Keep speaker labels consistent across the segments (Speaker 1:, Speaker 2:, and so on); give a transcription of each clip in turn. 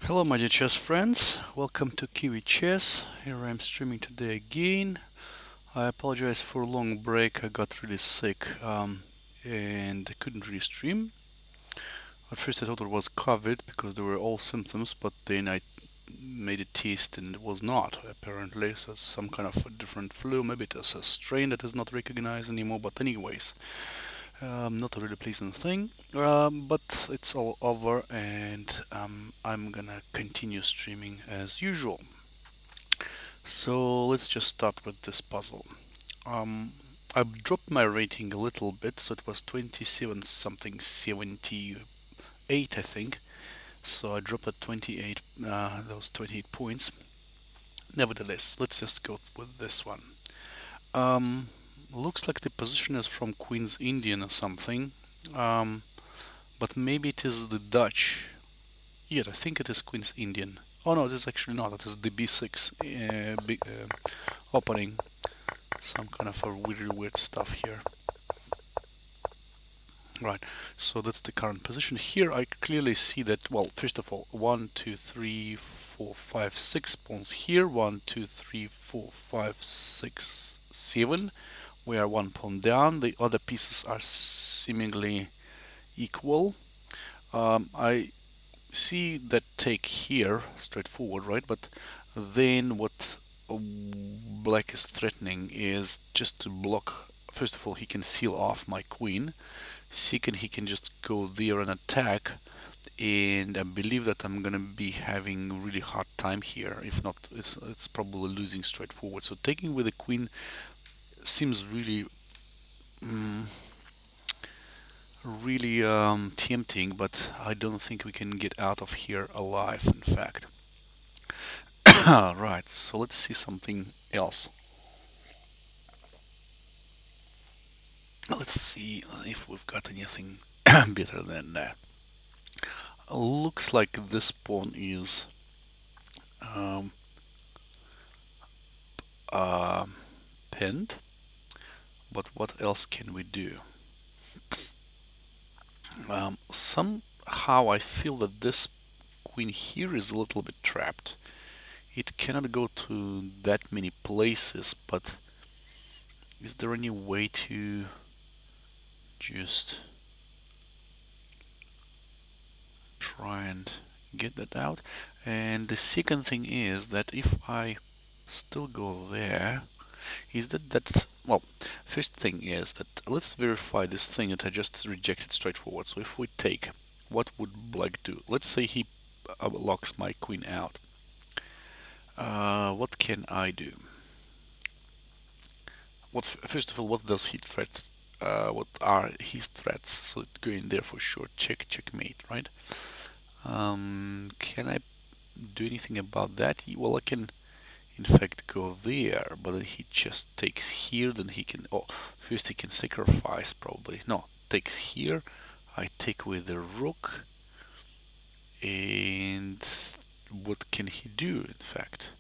Speaker 1: Hello, my dear chess friends. Welcome to Kiwi Chess. Here I am streaming today again. I apologize for a long break. I got really sick and I couldn't really stream. At first, I thought it was COVID because there were all symptoms, but then I made a test and it was not, apparently. So it's some kind of a different flu. Maybe it is a strain that is not recognized anymore. But, anyways, not a really pleasant thing. But it's all over and I'm gonna continue streaming as usual. So let's just start with this puzzle. Um, I've dropped my rating a little bit, so it was 27 something, 78, I think. So I dropped at 28, those 28 points. Nevertheless, let's just go with this one. Um, Looks like the position is from Queen's Indian or something, um, but maybe it is the Dutch. Yeah, I think it is Queen's Indian. Oh no, it is actually not. It is the B6 opening. Some kind of a weird stuff here. Right, so that's the current position. Here I clearly see that, well, first of all, 1, 2, 3, 4, 5, 6 pawns here. 1, 2, 3, 4, 5, 6, 7. We are one pawn down. The other pieces are seemingly equal. I see that take here, straightforward, right? But then what black is threatening is just to block. First of all, he can seal off my queen. Second, he can just go there and attack, and I believe that I'm gonna be having a really hard time here. If not, it's probably losing straightforward. So taking with the queen seems mm, really tempting, but I don't think we can get out of here alive. In fact, right. So let's see something else. Let's see if we've got anything better than that. Looks like this pawn is um, uh, pinned, but what else can we do? Somehow I feel that this queen here is a little bit trapped. It cannot go to that many places, but is there any way to just try and get that out? And the second thing is that if I still go there, is that well, first thing is that let's verify this thing that I just rejected straightforward. So if we take, what would black do? Let's say he locks my queen out. What can I do? First of all, what does he threat? What are his threats? So going there for sure. Checkmate, right? Can I do anything about that? Well, I can in fact go there, but then he just takes here, then he can, oh, first he can sacrifice probably. No, takes here, I take with the rook, and what can he do in fact?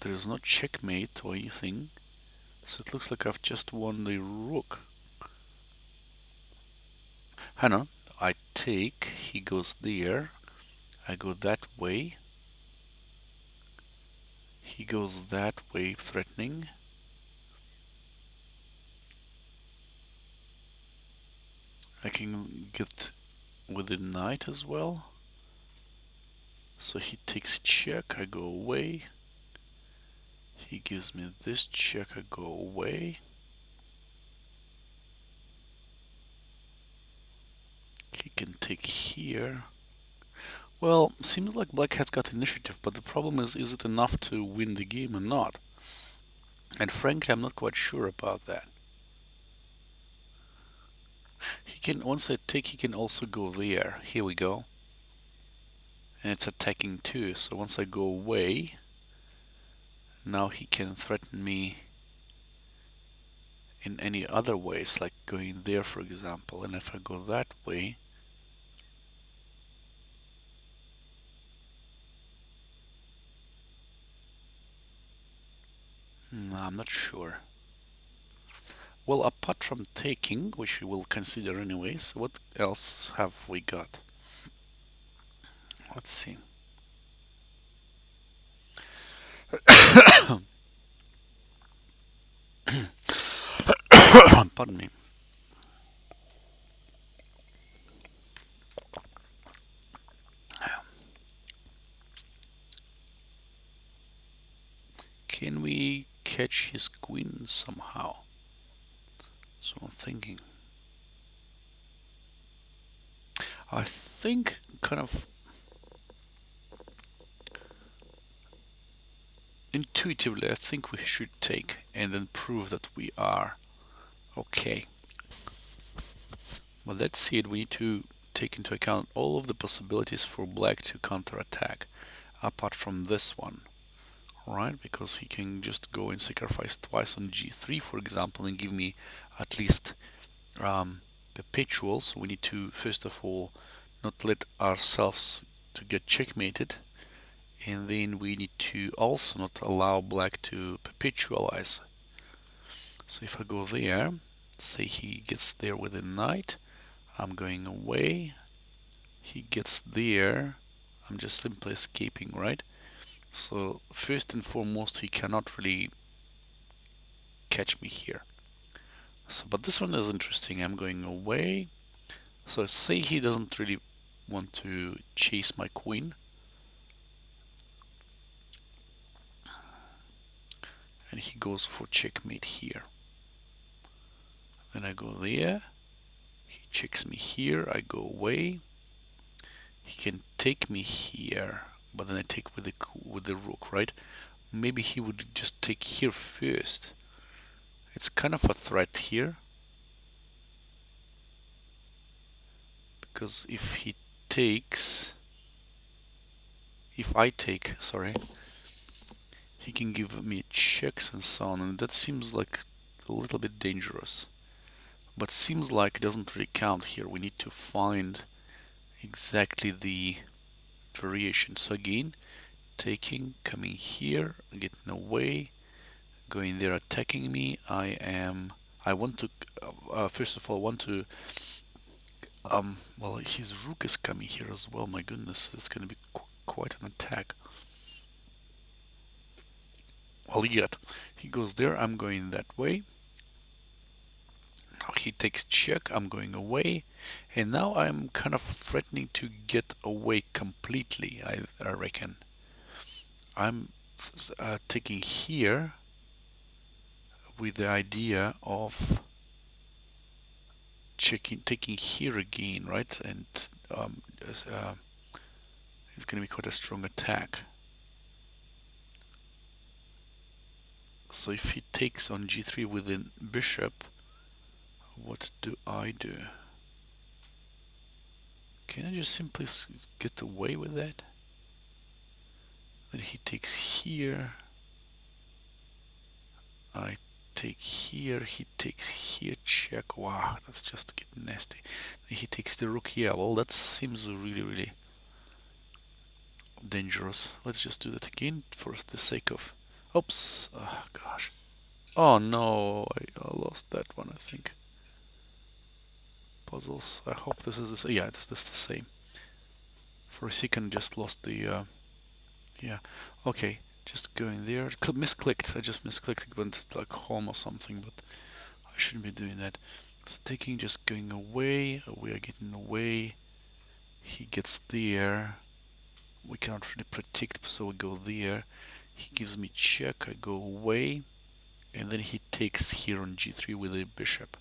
Speaker 1: There is no checkmate or anything, so it looks like I've just won the rook. Hang on, I take, he goes there, I go that way, he goes that way threatening. I can get with the knight as well. So he takes check, I go away. He gives me this check, I go away. He can take here. Well, seems like black has got initiative, but the problem is it enough to win the game or not? And frankly, I'm not quite sure about that. He can, once I take, he can also go there. Here we go. And it's attacking too, so once I go away, now he can threaten me in any other ways, like going there, for example. And if I go that way, I'm not sure. Well, apart from taking, which we will consider anyways, what else have we got? Let's see. Pardon me. Can we catch his queen somehow? So I'm thinking. I think kind of intuitively, I think we should take and then prove that we are okay. But let's see it. We need to take into account all of the possibilities for black to counterattack, apart from this one, right? Because he can just go and sacrifice twice on g3, for example, and give me at least perpetual. So we need to first of all not let ourselves to get checkmated, and then we need to also not allow black to perpetualize. So if I go there, say he gets there with a knight, I'm going away, he gets there, I'm just simply escaping, right? So first and foremost, he cannot really catch me here. So, but this one is interesting. I'm going away. So say he doesn't really want to chase my queen, and he goes for checkmate here. Then I go there. He checks me here. I go away. He can take me here, but then I take with the rook, right? Maybe he would just take here first. It's kind of a threat here, because if I take, sorry, he can give me checks and so on, and that seems like a little bit dangerous. But seems like it doesn't really count here. We need to find exactly the variation. So again, taking, coming here, getting away, going there, attacking me. I want to, first of all, want to, well, his rook is coming here as well. My goodness, it's going to be quite an attack. Well, yet, he goes there, I'm going that way. Now he takes check, I'm going away, and now I'm kind of threatening to get away completely, I reckon. I'm taking here with the idea of taking here again, right? And it's going to be quite a strong attack. So if he takes on g3 with the bishop, what do I do? Can I just simply get away with that? Then he takes here. I take here, he takes here, check. Wow, that's just getting nasty. Then he takes the rook here. Well, that seems really dangerous. Let's just do that again for the sake of... Oops. Oh, gosh. Oh no, I lost that one, I think. Puzzles. I hope this is the same. Yeah, this the same. For a second, just lost the... yeah. Okay, just going there. Misclicked. I just misclicked. It went like home or something, but I shouldn't be doing that. So taking, just going away. We are getting away. He gets there. We cannot really predict, so we go there. He gives me check. I go away. And then he takes here on g3 with a bishop.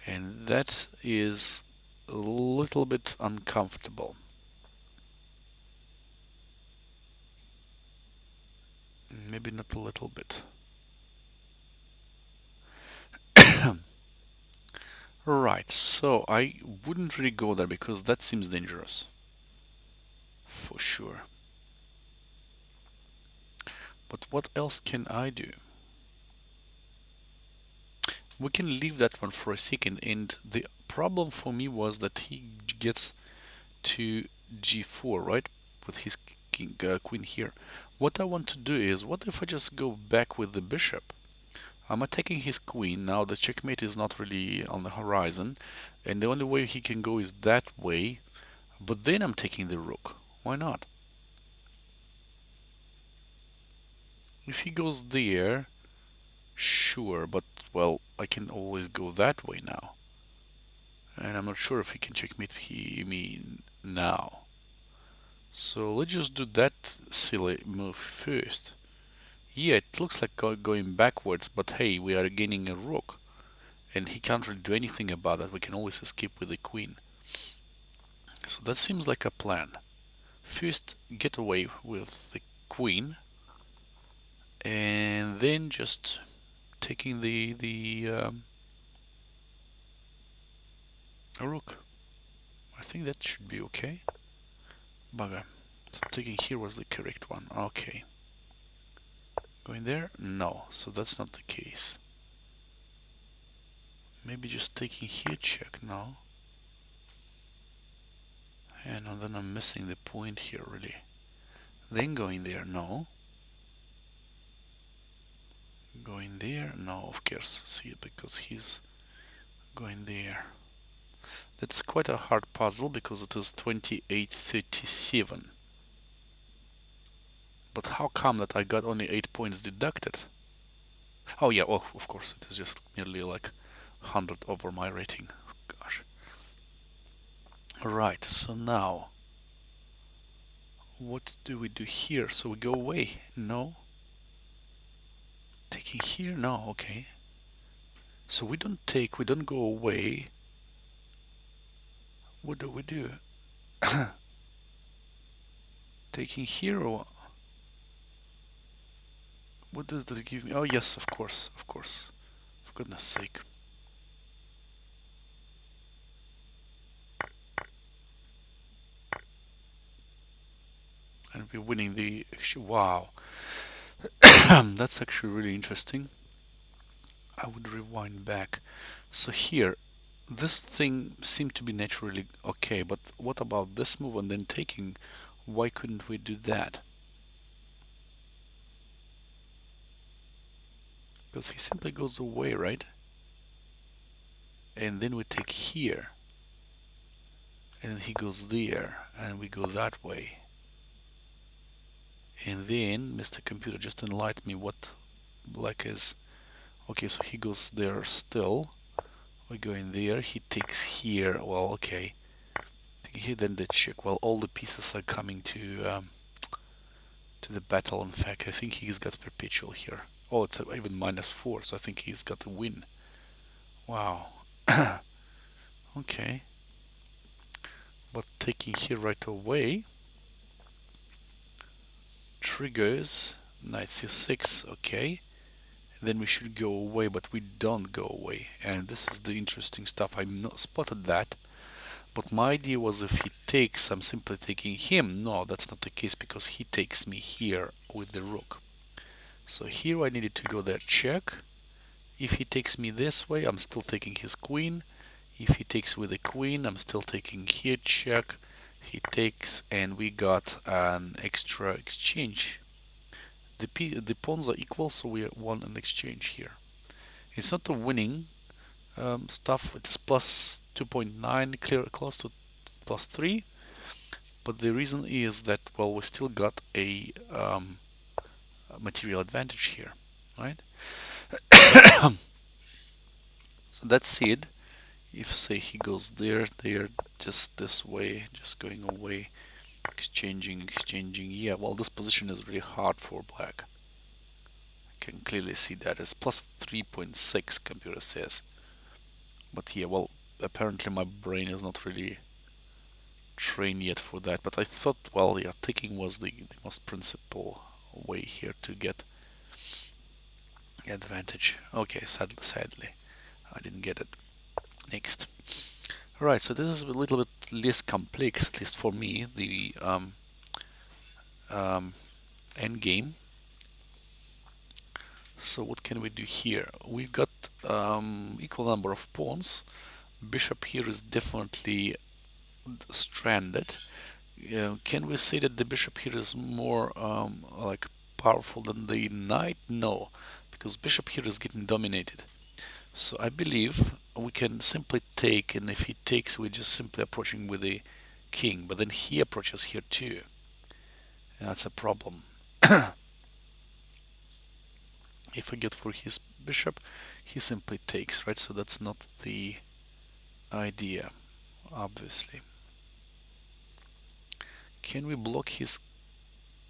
Speaker 1: And that is a little bit uncomfortable. Maybe not a little bit. Right, so I wouldn't really go there because that seems dangerous. For sure. But what else can I do? We can leave that one for a second, and the problem for me was that he gets to g4, right? With his queen here. What I want to do is, what if I just go back with the bishop? I'm attacking his queen. Now the checkmate is not really on the horizon, and the only way he can go is that way, but then I'm taking the rook. Why not? If he goes there, sure, but well, I can always go that way now. And I'm not sure if he can checkmate me now. So let's just do that silly move first. Yeah, it looks like going backwards, but hey, we are gaining a rook. And he can't really do anything about that. We can always escape with the queen. So that seems like a plan. First, get away with the queen, and then just taking the rook. I think that should be okay. Bugger. So taking here was the correct one. Okay. Going there? No. So that's not the case. Maybe just taking here check. No. And then I'm missing the point here really. Then going there? No. Going there? No, of course. See, because he's going there. That's quite a hard puzzle because it is 2837. But how come that I got only 8 points deducted? Oh yeah, well, of course, it is just nearly like 100 over my rating. Gosh. Right, so now, what do we do here? So we go away? No. Taking here? No, okay. So we don't take, we don't go away. What do we do? Taking here or what does that give me? Oh yes, of course, of course. For goodness sake. And we're winning the wow. That's actually really interesting. I would rewind back. So here, this thing seemed to be naturally okay, but what about this move and then taking? Why couldn't we do that? Because he simply goes away, right? And then we take here. And he goes there. And we go that way. And then Mr. Computer just enlighten me what black is. Okay, so he goes there still. We go in there. He takes here. Well, okay. Here then the check. Well, all the pieces are coming to the battle. In fact, I think he's got perpetual here. Oh, it's even -4, so I think he's got a win. Wow. Okay. But taking here right away triggers knight c6. Okay. Then we should go away, but we don't go away. And this is the interesting stuff. I not spotted that. But my idea was if he takes, I'm simply taking him. No, that's not the case because he takes me here with the rook. So here I needed to go there, check. If he takes me this way, I'm still taking his queen. If he takes with the queen, I'm still taking here, check. He takes, and we got an extra exchange. The pawns are equal, so we won an exchange here. It's not a winning stuff. It's plus 2.9, clear close to plus 3. But the reason is that, well, we still got a material advantage here, right? So that's it. If say he goes there, just this way, just going away, exchanging. Yeah, well, this position is really hard for black. I can clearly see that it's plus 3.6, computer says. But yeah, well, apparently my brain is not really trained yet for that. But I thought, well, yeah, taking was the most principal way here to get advantage. Okay, sadly, I didn't get it. Next. Alright, so this is a little bit less complex, at least for me, the end game. So what can we do here? We've got equal number of pawns. Bishop here is definitely stranded. Can we say that the bishop here is more like powerful than the knight? No, because bishop here is getting dominated. So I believe we can simply take, and if he takes, we're just simply approaching with the king, but then he approaches here too. That's a problem. If I get for his bishop, he simply takes, right? So that's not the idea, obviously. Can we block his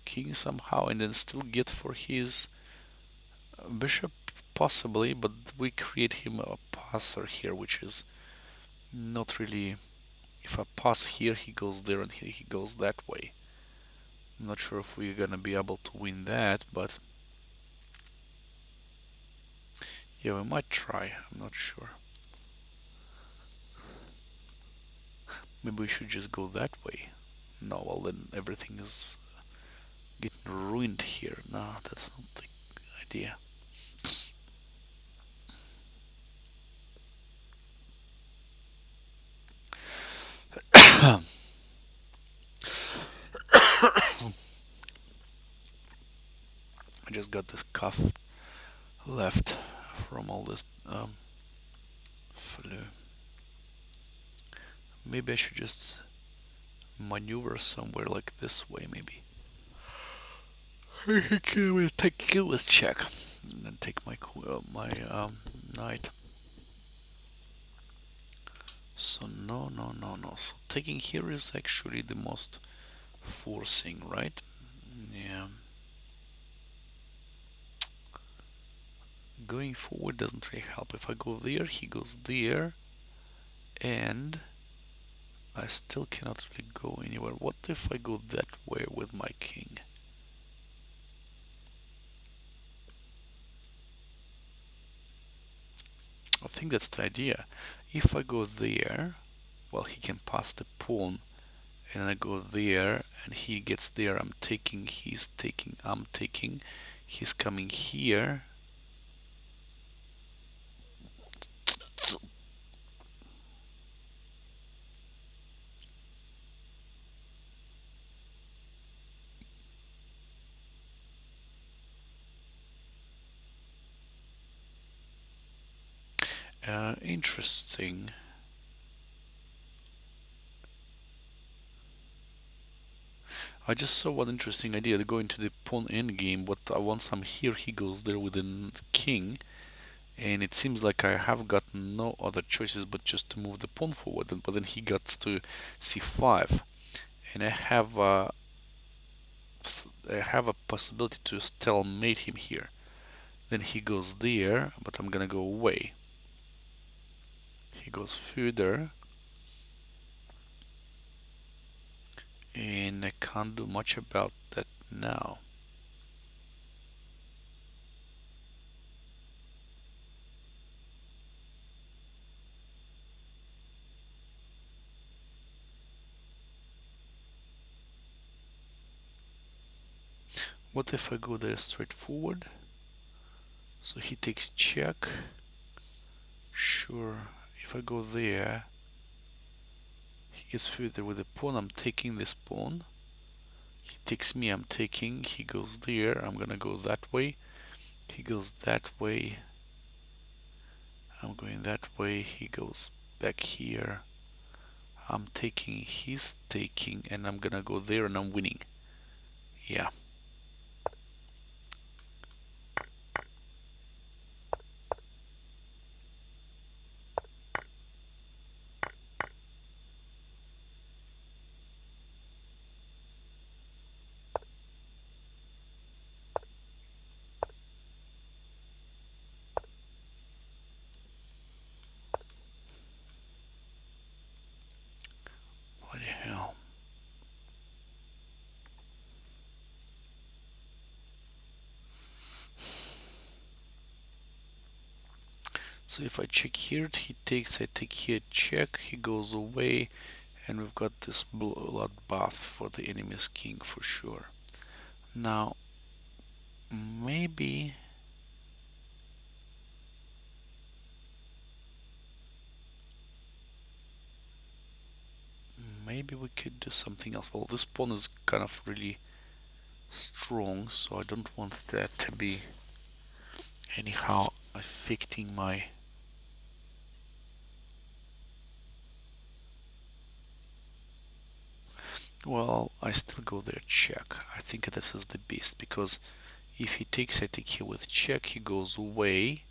Speaker 1: king somehow and then still get for his bishop? Possibly, but we create him a passer here, which is not really. If I pass here, he goes there, and here he goes that way. I'm not sure if we're gonna be able to win that, but yeah, we might try. I'm not sure. Maybe we should just go that way. No, well then everything is getting ruined here. No, that's not the idea. I just got this cough left from all this flu. Maybe I should just maneuver somewhere like this way, maybe. Okay, we'll take kill with check, and then take my knight. So no, no, no, no. So taking here is actually the most forcing, right? Yeah. Going forward doesn't really help. If I go there, he goes there, and I still cannot really go anywhere. What if I go that way with my king? I think that's the idea. If I go there, well, he can pass the pawn, and I go there, and he gets there. I'm taking, he's taking, I'm taking. He's coming here. Interesting. I just saw one interesting idea. They go into the pawn endgame, but once I'm here, he goes there with the king, and it seems like I have got no other choices but just to move the pawn forward. But then he gets to c5, and I have a possibility to stalemate him here. Then he goes there, but I'm gonna go away. He goes further, and I can't do much about that now. What if I go there straight forward? So he takes check. Sure, if I go there, he gets further with the pawn. I'm taking this pawn. He takes me, I'm taking. He goes there, I'm gonna go that way. He goes that way. I'm going that way. He goes back here. I'm taking, he's taking, and I'm gonna go there and I'm winning. Yeah. What the hell? So if I check here, he takes, I take here, check, he goes away, and we've got this bloodbath for the enemy's king for sure. Now, maybe we could do something else. Well, this pawn is kind of really strong, so I don't want that to be anyhow affecting my. Well, I still go there check. I think this is the best because if he takes, I take here with check, he goes away,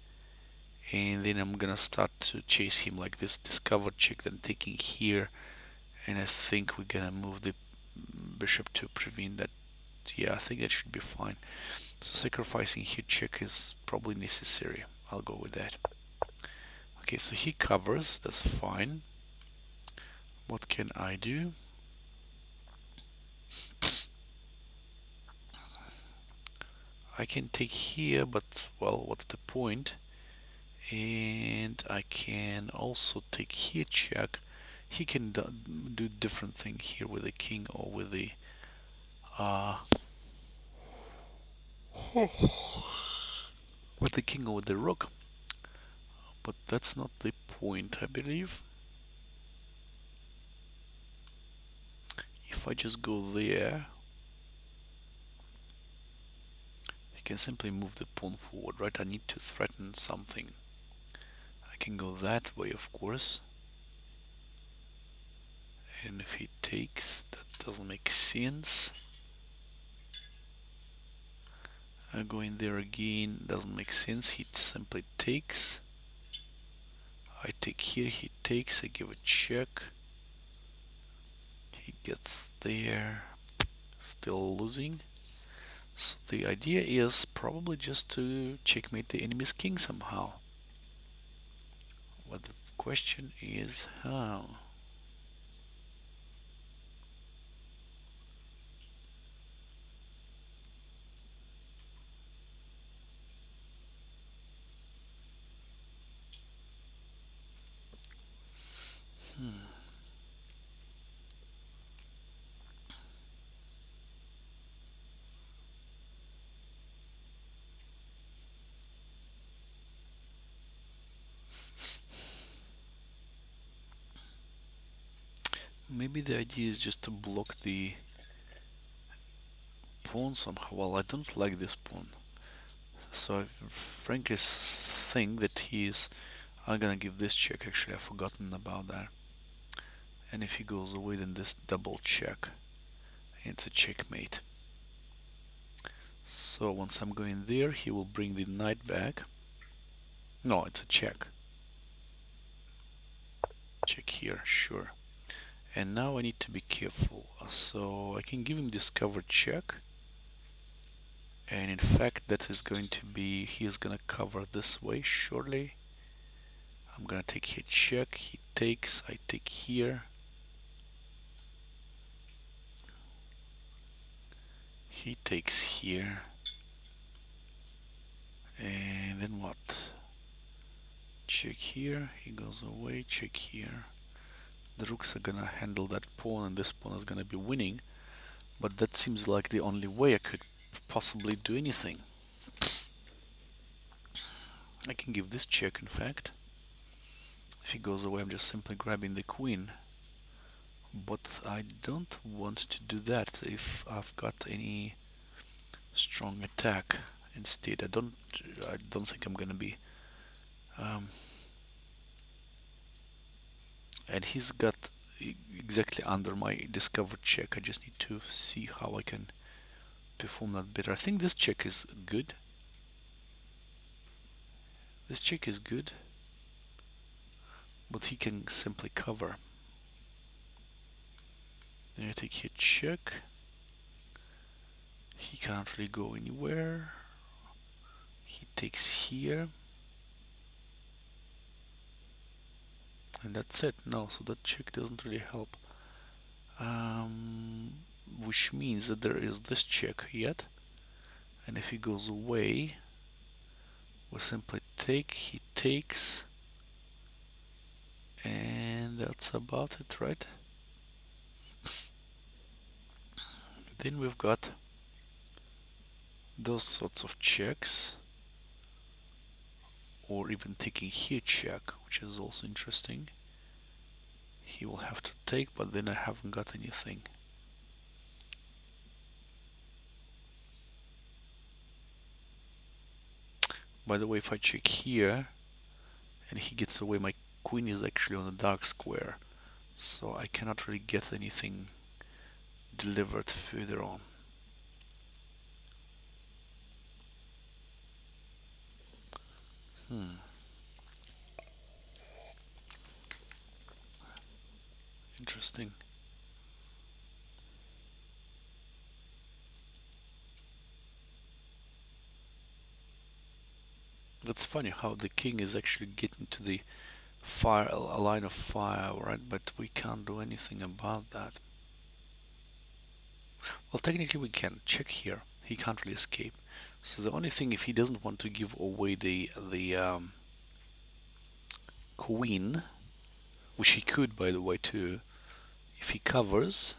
Speaker 1: and then I'm gonna start to chase him like this, discover check, then taking here, and I think we're gonna move the bishop to prevent that. Yeah, I think that should be fine. So sacrificing here check is probably necessary. I'll go with that. Okay, so he covers, that's fine. What can I do? I can take here, but well, what's the point? And I can also take here check. He can do different thing here with the king or with the uh, with the king or with the rook, but that's not the point, I believe. If I just go there, he can simply move the pawn forward, right? I need to threaten something. I can go that way, of course, and if he takes, that doesn't make sense. Going there again doesn't make sense. He simply takes. I take here, he takes, I give a check. He gets there, still losing. So the idea is probably just to checkmate the enemy's king somehow. But the question is how? Maybe the idea is just to block the pawn somehow. Well, I don't like this pawn. So I frankly think that I'm gonna give this check. Actually, I've forgotten about that. And if he goes away, then this double check. It's a checkmate. So once I'm going there, he will bring the knight back. No, it's a check. Check here, sure. And now I need to be careful. So I can give him discover check. And in fact, that is going to be, he is gonna cover this way, surely. I'm gonna take here check, he takes, I take here. He takes here. And then what? Check here, he goes away, check here. The rooks are gonna handle that pawn and this pawn is gonna be winning. But that seems like the only way I could possibly do anything. I can give this check, in fact. If he goes away, I'm just simply grabbing the queen. But I don't want to do that if I've got any strong attack instead. I don't think I'm gonna be. And he's got exactly under my discovered check. I just need to see how I can perform that better. I think this check is good. This check is good, but he can simply cover. Then I take here check. He can't really go anywhere. He takes here. And that's it. No, so that check doesn't really help. Which means that there is this check yet. And if he goes away, we simply take, he takes. And that's about it, right? Then we've got those sorts of checks, or even taking here check, which is also interesting. He will have to take, but then I haven't got anything. By the way, if I check here and he gets away, my queen is actually on the dark square, so I cannot really get anything delivered further on. Interesting. That's funny how the king is actually getting to the fire, a line of fire, right? But we can't do anything about that. Well, technically we can check here. He can't really escape. So the only thing, if he doesn't want to give away the queen, which he could, by the way, too, if he covers,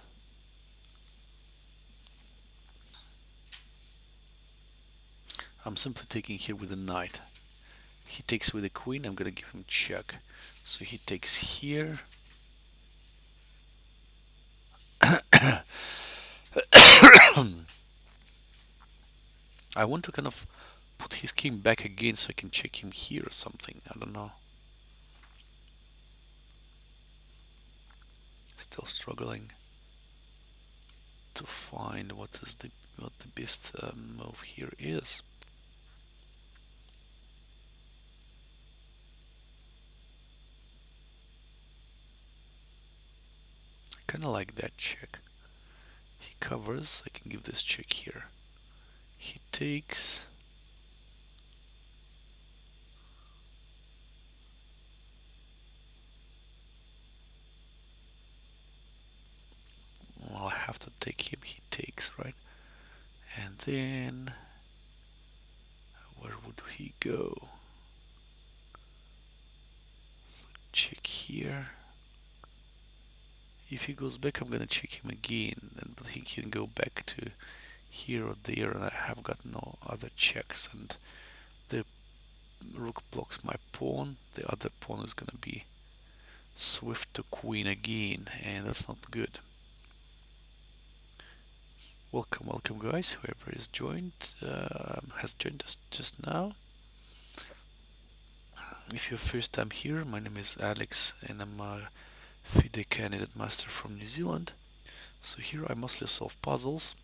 Speaker 1: I'm simply taking here with a knight. He takes with the queen, I'm gonna give him check. So he takes here. I want to kind of put his king back again so I can check him here or something. I don't know. Still struggling to find what the best move here is. Kind of like that check. He covers. I can give this check here. He takes. Well, I have to take him. He takes, right? And then where would he go? So check here. If he goes back, I'm gonna check him again, but he can go back to here or there, and I have got no other checks, and the rook blocks my pawn. The other pawn is gonna be swift to queen again, and that's not good. Welcome, welcome, guys. Whoever is has joined us just now. If you're first time here, my name is Alex, and I'm a FIDE candidate master from New Zealand. So here I mostly solve puzzles.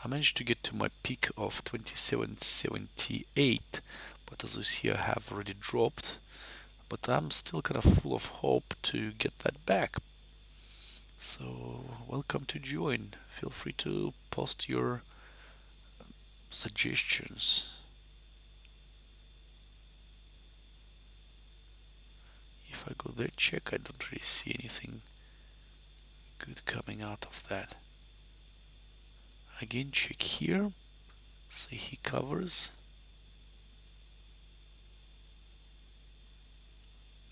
Speaker 1: I managed to get to my peak of 2778, but as you see, I have already dropped. But I'm still kind of full of hope to get that back. So welcome to join. Feel free to post your suggestions. If I go there, check, I don't really see anything good coming out of that. Again, check here. Say he covers.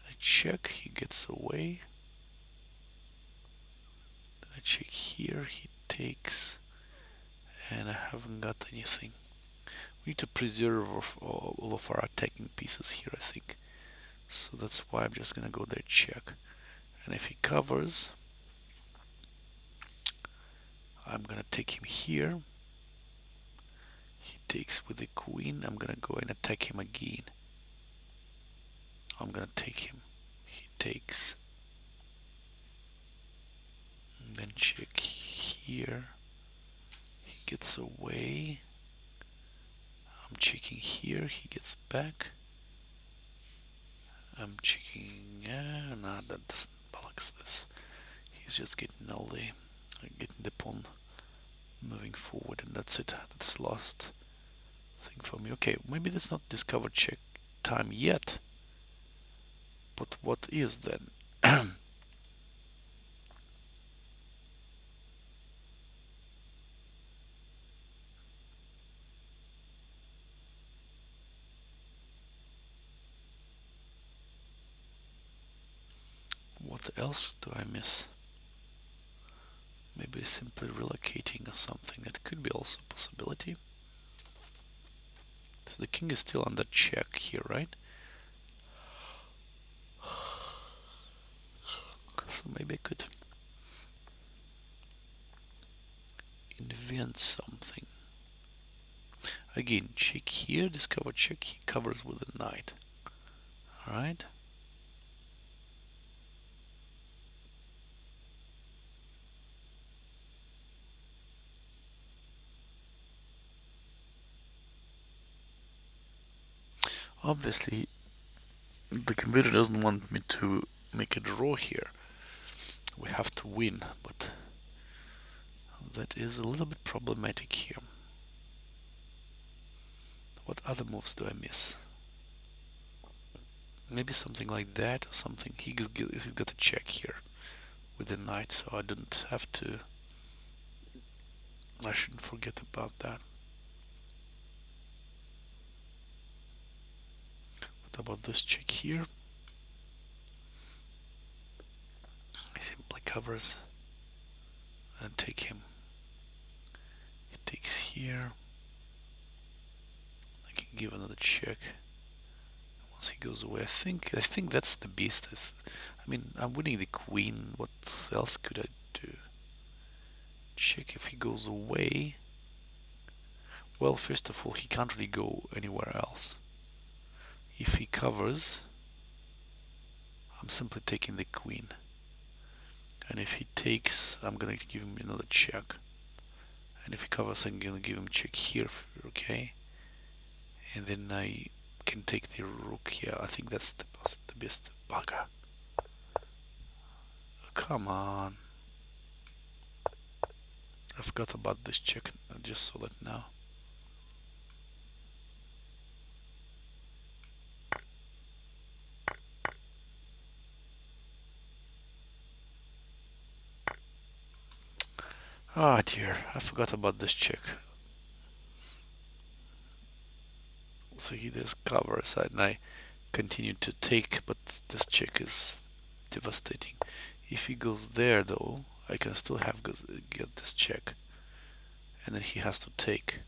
Speaker 1: I check, he gets away. Then I check here, he takes, and I haven't got anything. We need to preserve all of our attacking pieces here, I think. So that's why I'm just gonna go there, check. And if he covers, I'm gonna take him here. He takes with the queen. I'm gonna go and attack him again. I'm gonna take him. He takes. And then check here. He gets away. I'm checking here. He gets back. I'm checking. Nah, that doesn't balance this. He's just getting getting the pawn moving forward, and that's it. That's the last thing for me. Okay, maybe that's not discovered check time yet. But what is then? What else do I miss? Maybe simply relocating or something. That could be also a possibility. So the king is still under check here, right? So maybe I could invent something. Again, check here, discover check, he covers with a knight. Alright. Obviously, the computer doesn't want me to make a draw here. We have to win, but that is a little bit problematic here. What other moves do I miss? Maybe something like that or something. He's got a check here with the knight, so I don't have to. I shouldn't forget about that. What about this check here? He simply covers and take him. He takes here. I can give another check once he goes away. I think that's the beast. I mean, I'm winning the queen. What else could I do? Check if he goes away. Well, first of all, he can't really go anywhere else. If he covers, I'm simply taking the queen. And if he takes, I'm gonna give him another check. And if he covers, I'm gonna give him check here, okay? And then I can take the rook here. I think that's the best. Bugger. Come on. I forgot about this check. I just saw that now. Ah, dear. I forgot about this check. So he just covers and I continue to take, but this check is devastating. If he goes there though, I can still get this check. And then he has to take.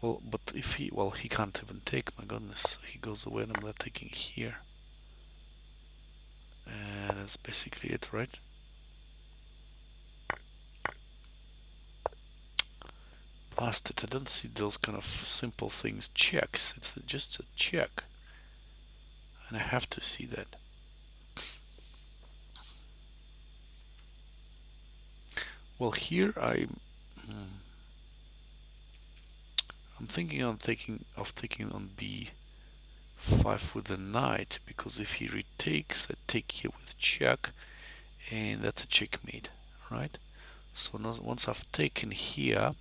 Speaker 1: Well, but if he can't even take, my goodness. He goes away and I'm not taking here. And that's basically it, right? Blast it, I don't see those kind of simple things. Checks, it's just a check. And I have to see that. Well, here I'm thinking of taking on b5 with the knight, because if he retakes, I take here with check, and that's a checkmate, right? So now, once I've taken here,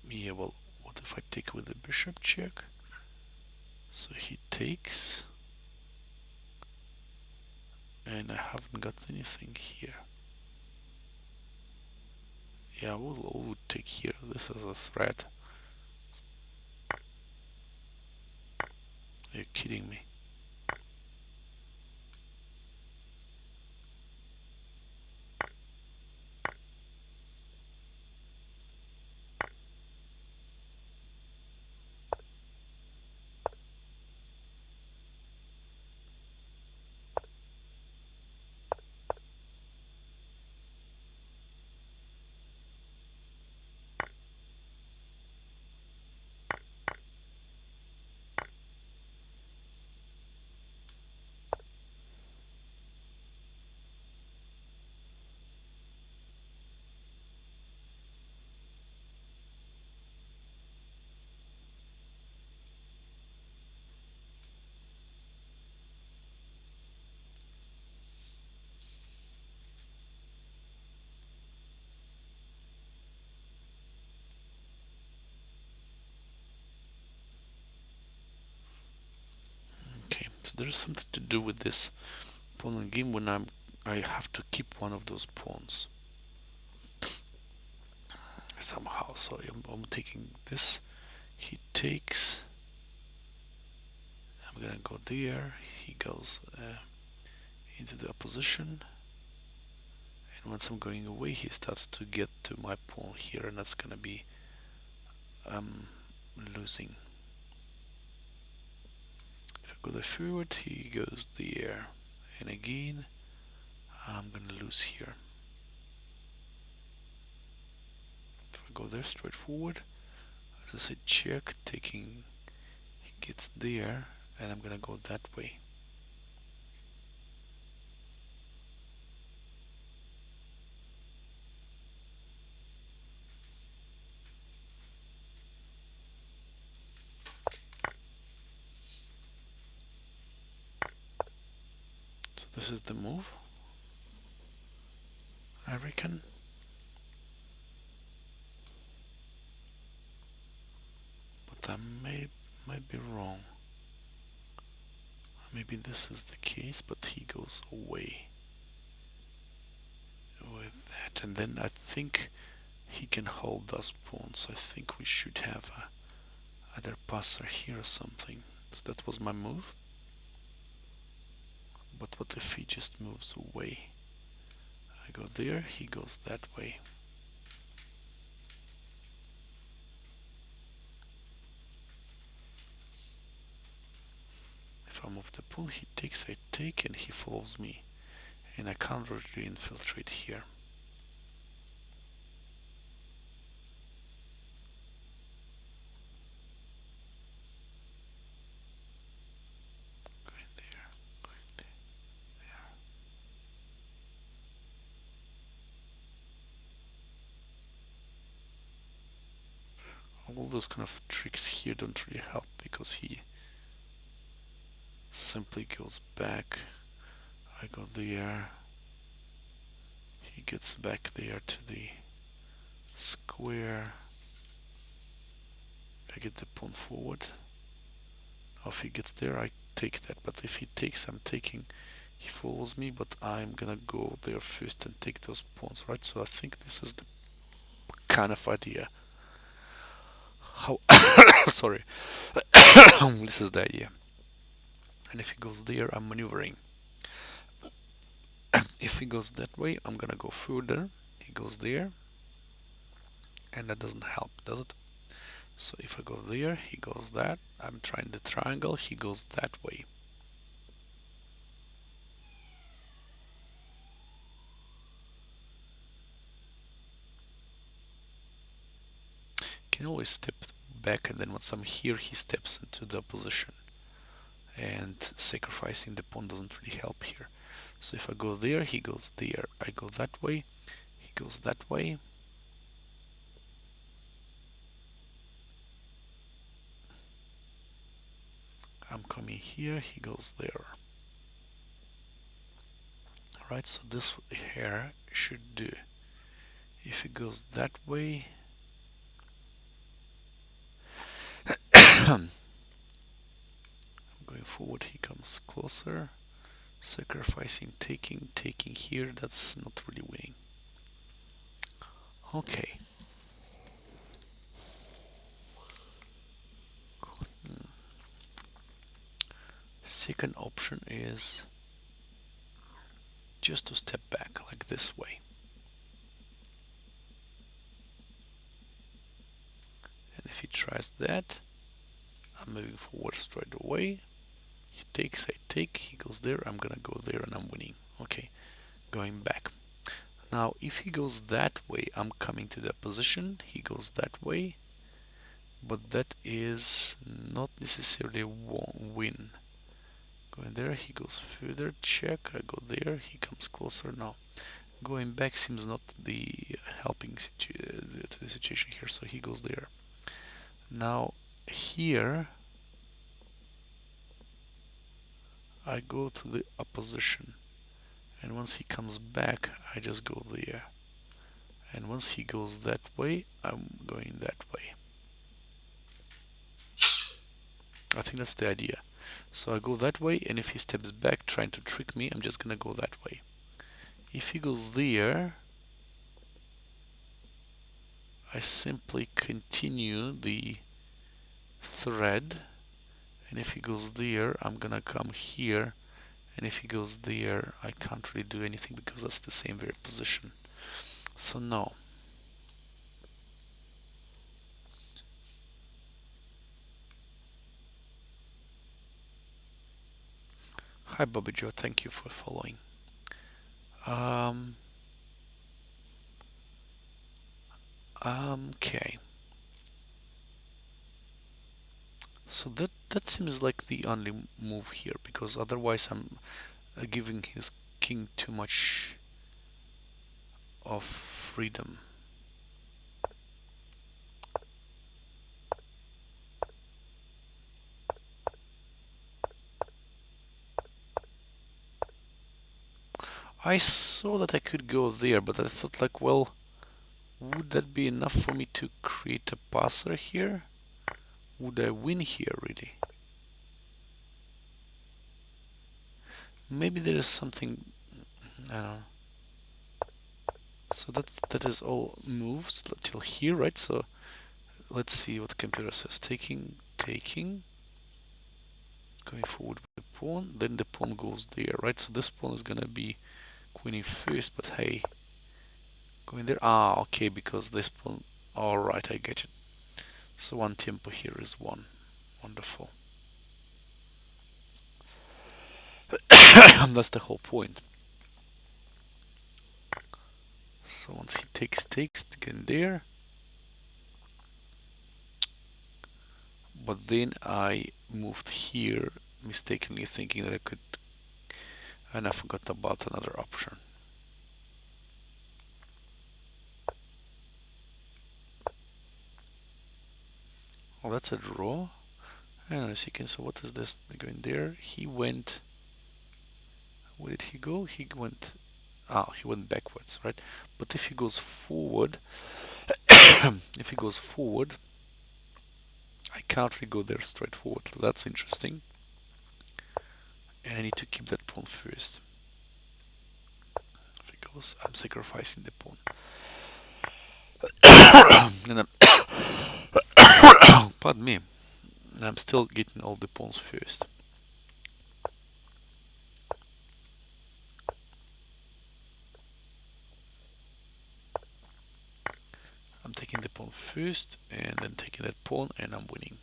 Speaker 1: yeah, well, what if I take with the bishop check? So he takes, and I haven't got anything here. Yeah, we'll take here. This is a threat. Are you kidding me? Okay, so there's something to do with this pawn in game when I have to keep one of those pawns somehow. So I'm taking this. He takes. I'm gonna go there. He goes into the opposition, and once I'm going away, he starts to get to my pawn here, and that's gonna be losing. If I go there forward, he goes there, and again I'm gonna lose here. If I go there straight forward, as I said, check, taking, he gets there, and I'm gonna go that way. this is the move, I reckon. But I might be wrong. Maybe this is the case, but he goes away with that, and then I think he can hold those pawns. I think we should have a other passer here or something. So that was my move. But what if he just moves away? I go there, he goes that way. If I move the pawn, he takes, I take, and he follows me. And I can't really infiltrate here. Going there, going there. All those kind of tricks here don't really help because he simply goes back. I go there. He gets back there to the square. I get the pawn forward. Now if he gets there, I take that. But if he takes, I'm taking. He follows me, but I'm gonna go there first and take those pawns, right? So I think this is the kind of idea. How? Sorry. This is the idea. And if he goes there, I'm maneuvering. If he goes that way, I'm gonna go further. He goes there, and that doesn't help, does it? So if I go there, he goes that. I'm trying the triangle, he goes that way. Can always step back, and then once I'm here, he steps into the opposition. And sacrificing the pawn doesn't really help here. So if I go there, he goes there. I go that way, he goes that way. I'm coming here, he goes there. Alright, so this here should do. If he goes that way, I'm going forward, he comes closer. Sacrificing, taking, taking here, that's not really winning. Okay. Second option is just to step back like this way. And if he tries that, I'm moving forward straight away. He takes, I take, he goes there, I'm gonna go there and I'm winning. Okay, going back. Now if he goes that way, I'm coming to that position, he goes that way, but that is not necessarily a win. Going there, he goes further, check, I go there, he comes closer now. Going back seems not the helping to the situation here, so he goes there. Now here I go to the opposition, and once he comes back I just go there, and once he goes that way I'm going that way. I think that's the idea. So I go that way, and if he steps back trying to trick me, I'm just gonna go that way. If he goes there, I simply continue the thread, and if he goes there, I'm gonna come here, and if he goes there, I can't really do anything because that's the same very position. So no. Hi Bobby Joe, thank you for following. Okay. So that seems like the only move here, because otherwise I'm giving his king too much of freedom. I saw that I could go there, but I thought like, well, would that be enough for me to create a passer here? Would I win here really? Maybe there is something, I don't know. So that is all moves till here, right? So let's see what the computer says. Taking, going forward with the pawn, then the pawn goes there, right? So this pawn is gonna be queening first, but hey, going there. Ah, okay, because this pawn. All right, I get it. So one tempo here is one. Wonderful. That's the whole point. So once he takes again there, but then I moved here mistakenly thinking that I could, and I forgot about another option. Oh, that's a draw. And as you can see, what is this going there? He went, where did he go? He went, he went backwards, right? But if he goes forward, if he goes forward, I can't really go there straight forward. That's interesting. And I need to keep that pawn first. If he goes, I'm sacrificing the pawn. And pardon me, I'm still getting all the pawns first. I'm taking the pawn first and then taking that pawn and I'm winning.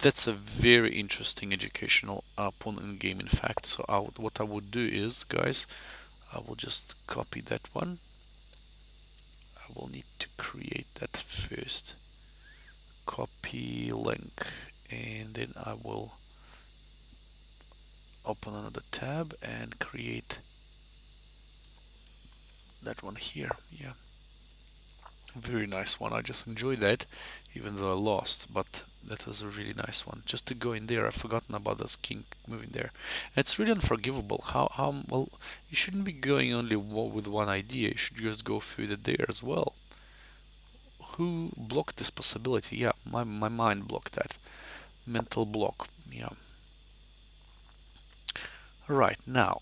Speaker 1: That's a very interesting educational pawn in game, in fact. So what I would do is, guys, I will just copy that one. I will need to create that first. Copy link, and then I will open another tab and create that one here. Yeah, very nice one. I just enjoyed that, even though I lost, but that was a really nice one. Just to go in there, I've forgotten about this king moving there. It's really unforgivable. How well, you shouldn't be going only with one idea. You should just go further there as well. Who blocked this possibility? Yeah, my mind blocked that. Mental block. Yeah. Right, now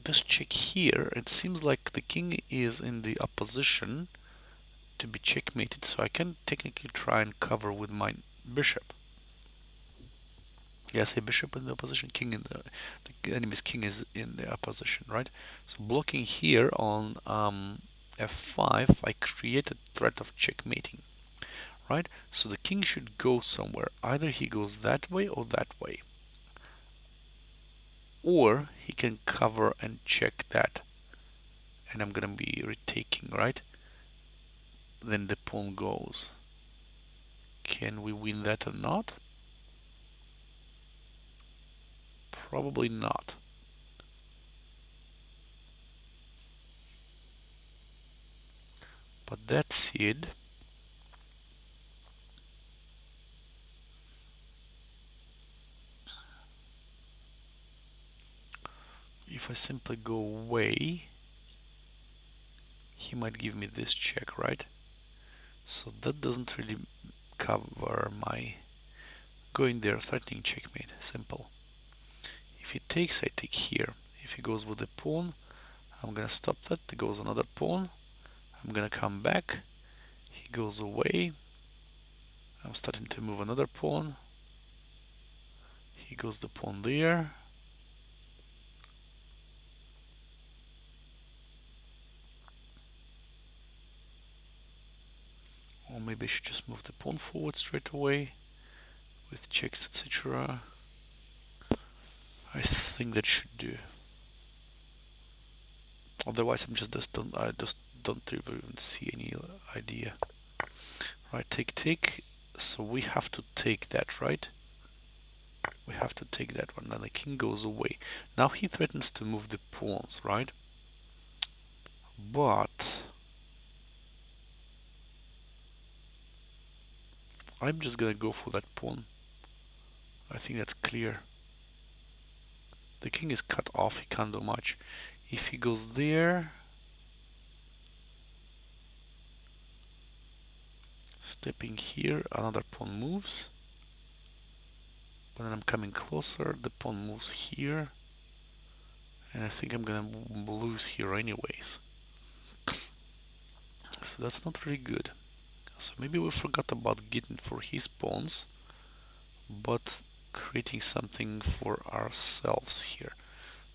Speaker 1: this check here, it seems like the king is in the opposition to be checkmated, so I can technically try and cover with my bishop. Yeah, I say bishop in the opposition, king in the enemy's king is in the opposition, right? So blocking here on f5, I create a threat of checkmating, right? So the king should go somewhere. Either he goes that way or that way. Or he can cover and check that. And I'm gonna be retaking, right? Then the pawn goes. Can we win that or not? Probably not. But that said, if I simply go away, he might give me this check, right? So that doesn't really cover my going there threatening checkmate. Simple. If he takes, I take here. If he goes with the pawn, I'm gonna stop that. There goes another pawn. I'm gonna come back. He goes away. I'm starting to move another pawn. He goes the pawn there. Or maybe I should just move the pawn forward straight away with checks, etc. I think that should do. Otherwise, I just don't even see any idea. Right, take. So we have to take that, right? We have to take that one. Then the king goes away. Now he threatens to move the pawns, right? But I'm just gonna go for that pawn. I think that's clear. The king is cut off, he can't do much. If he goes there, stepping here, another pawn moves. But then I'm coming closer, the pawn moves here. And I think I'm gonna lose here anyways. So that's not really good. So maybe we forgot about getting for his pawns, but creating something for ourselves here.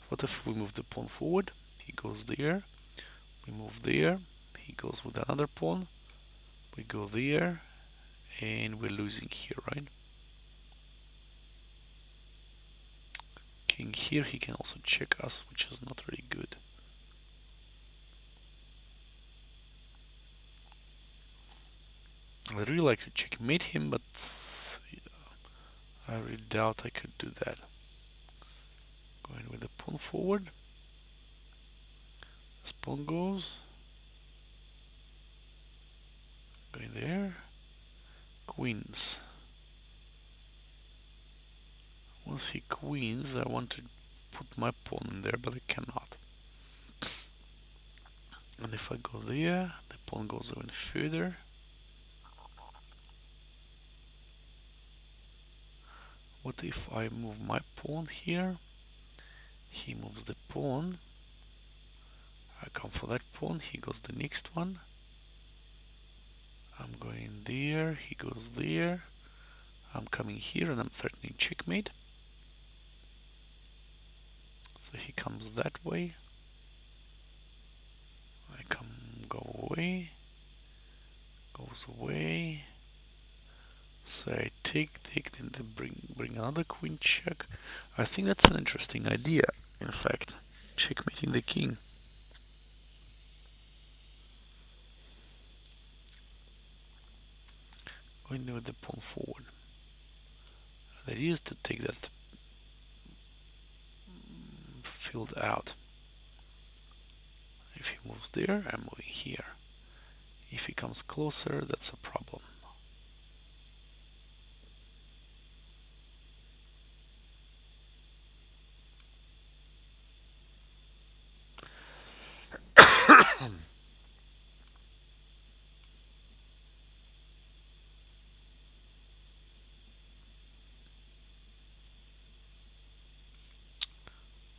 Speaker 1: What if we move the pawn forward? He goes there. We move there. He goes with another pawn. We go there. And we're losing here, right? King here, he can also check us, which is not really good. I'd really like to checkmate him, but I really doubt I could do that. Going with the pawn forward. This pawn goes. Going there. Queens. Once he queens, I want to put my pawn in there, but I cannot. And if I go there, the pawn goes even further. What if I move my pawn here? He moves the pawn. I come for that pawn, he goes the next one. I'm going there, he goes there. I'm coming here and I'm threatening checkmate. So he comes that way. I go away. Goes away. So I take, then bring another queen check. I think that's an interesting idea, in fact. Checkmating the king. Going with the pawn forward. The idea is to take that field out. If he moves there, I'm moving here. If he comes closer, that's a problem.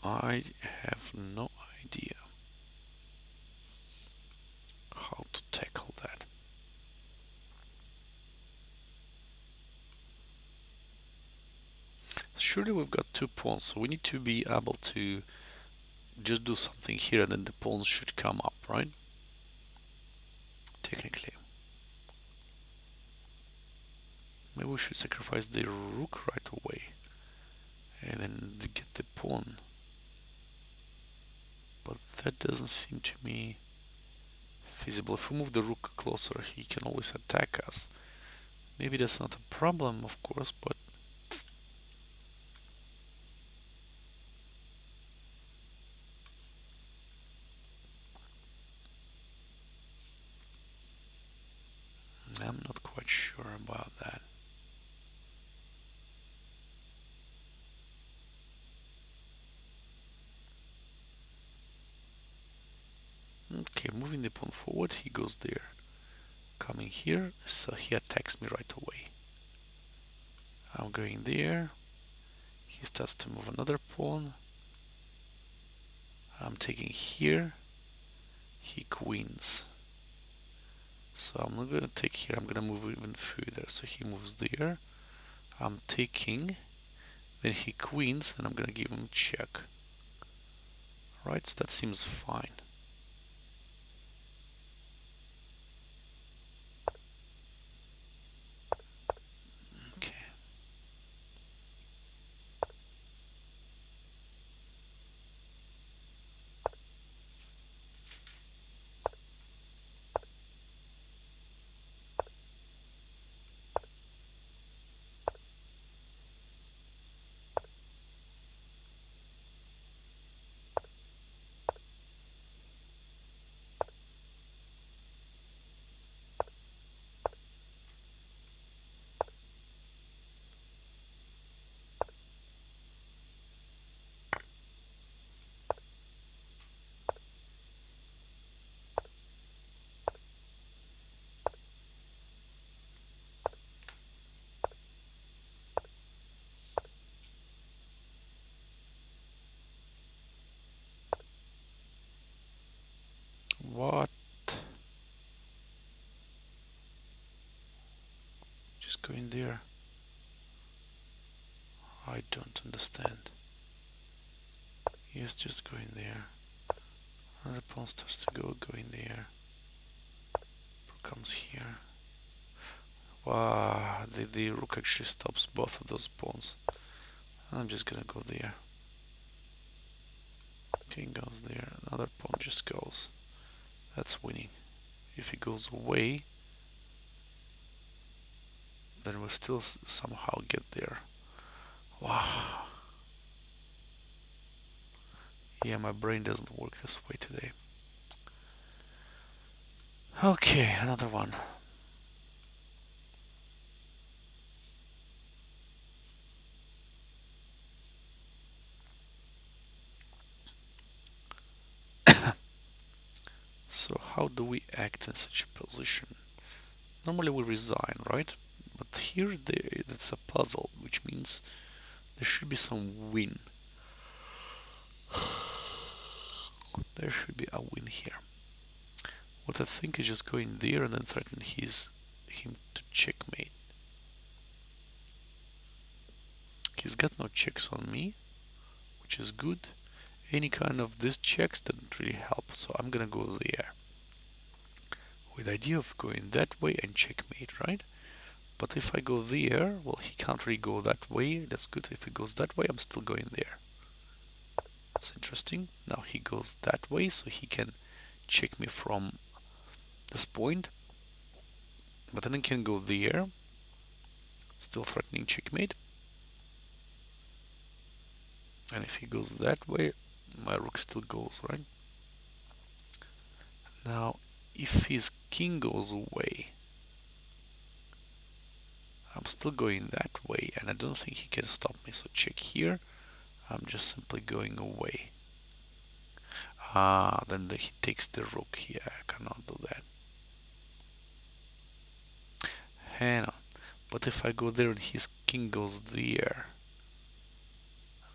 Speaker 1: I have no idea how to tackle that. Surely we've got 2 pawns, so we need to be able to just do something here and then the pawns should come up, right? Technically. Maybe we should sacrifice the rook right away and then get the pawn. But that doesn't seem to me feasible. If we move the rook closer, he can always attack us. Maybe that's not a problem, of course, but I'm not quite sure about that. Okay, moving the pawn forward, he goes there. Coming here, so he attacks me right away. I'm going there. He starts to move another pawn. I'm taking here. He queens. So I'm not going to take here, I'm going to move even further. So he moves there. I'm taking. Then he queens, then I'm going to give him check. Right, so that seems fine. Okay. going there? I don't understand. He is just going there. Another pawn starts to going there. Comes here. Wow, the rook actually stops both of those pawns. I'm just gonna go there. King goes there, another pawn just goes. That's winning. If he goes away, then we'll still somehow get there. Wow. Yeah, my brain doesn't work this way today. Okay, another one. So how do we act in such a position? Normally we resign, right? But here it's a puzzle, which means there should be some win. There should be a win here. What I think is just going there and then threaten him to checkmate. He's got no checks on me, which is good. Any kind of these checks didn't really help, so I'm gonna go there. With the idea of going that way and checkmate, right? But if I go there, well, he can't really go that way. That's good. If he goes that way, I'm still going there. That's interesting. Now he goes that way, so he can check me from this point. But then he can go there, still threatening checkmate. And if he goes that way, my rook still goes, right? Now, if his king goes away, I'm still going that way, and I don't think he can stop me. So check here. I'm just simply going away. Ah, then he takes the rook here. I cannot do that. Hang on. But if I go there and his king goes there,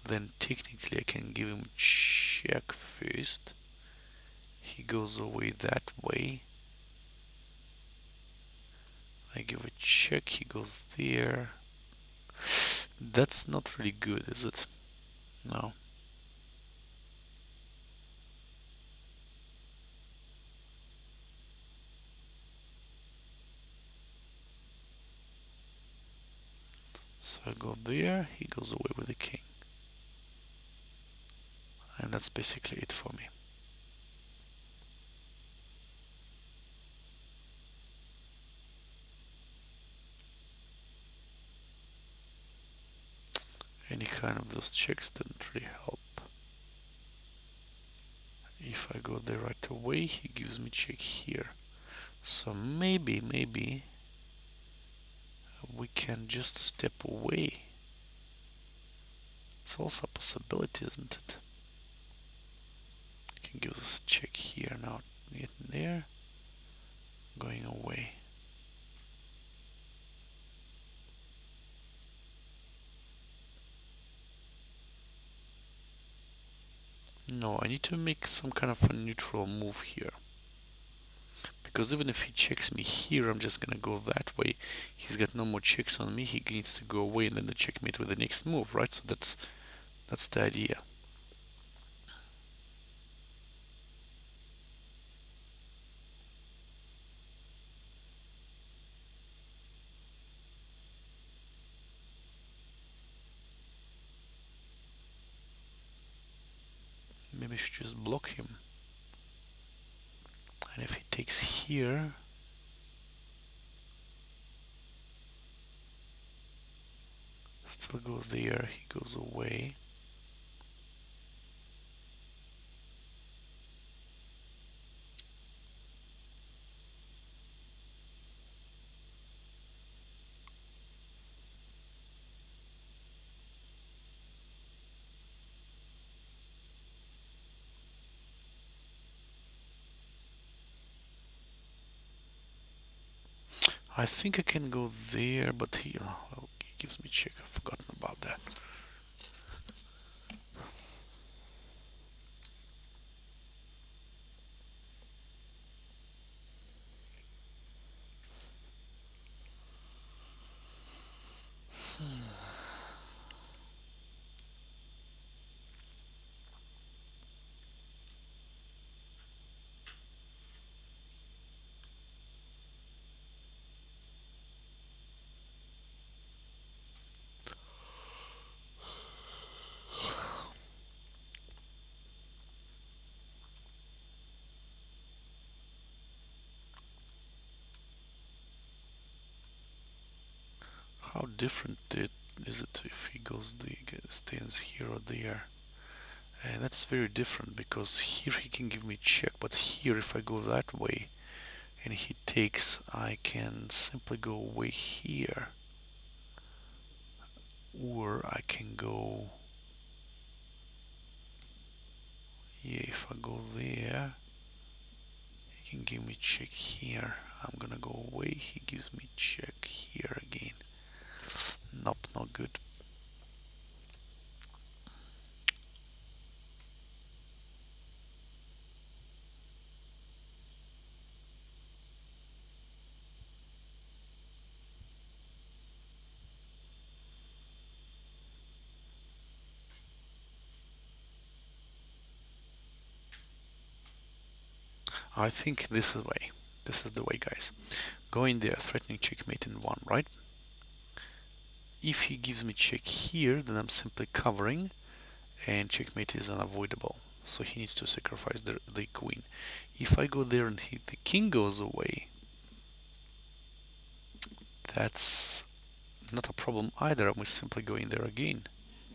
Speaker 1: then technically I can give him check first. He goes away that way. I give a check, he goes there. That's not really good, is it? No. So I go there, he goes away with the king. And that's basically it for me. Any kind of those checks didn't really help. If I go there right away, he gives me check here. So maybe we can just step away. It's also a possibility, isn't it? He can give us a check here now. Getting there, going away. No, I need to make some kind of a neutral move here. Because even if he checks me here, I'm just gonna go that way. He's got no more checks on me. He needs to go away and then the checkmate with the next move, right? So that's the idea. Maybe I should just block him. And if he takes here, still go there, he goes away. I think I can go there, but he gives me check. I've forgotten about that. how different is it if he stands here or there? And that's very different because here he can give me check, but here if I go that way and he takes, I can simply go away here, or I can go, yeah, if I go there he can give me check here. I'm gonna go away, he gives me check here again. Nope, not good. I think this is the way. This is the way, guys. Go in there, threatening checkmate in one, right? If he gives me check here, then I'm simply covering, and checkmate is unavoidable. So he needs to sacrifice the queen. If I go there and the king goes away, that's not a problem either. I'm simply going there again.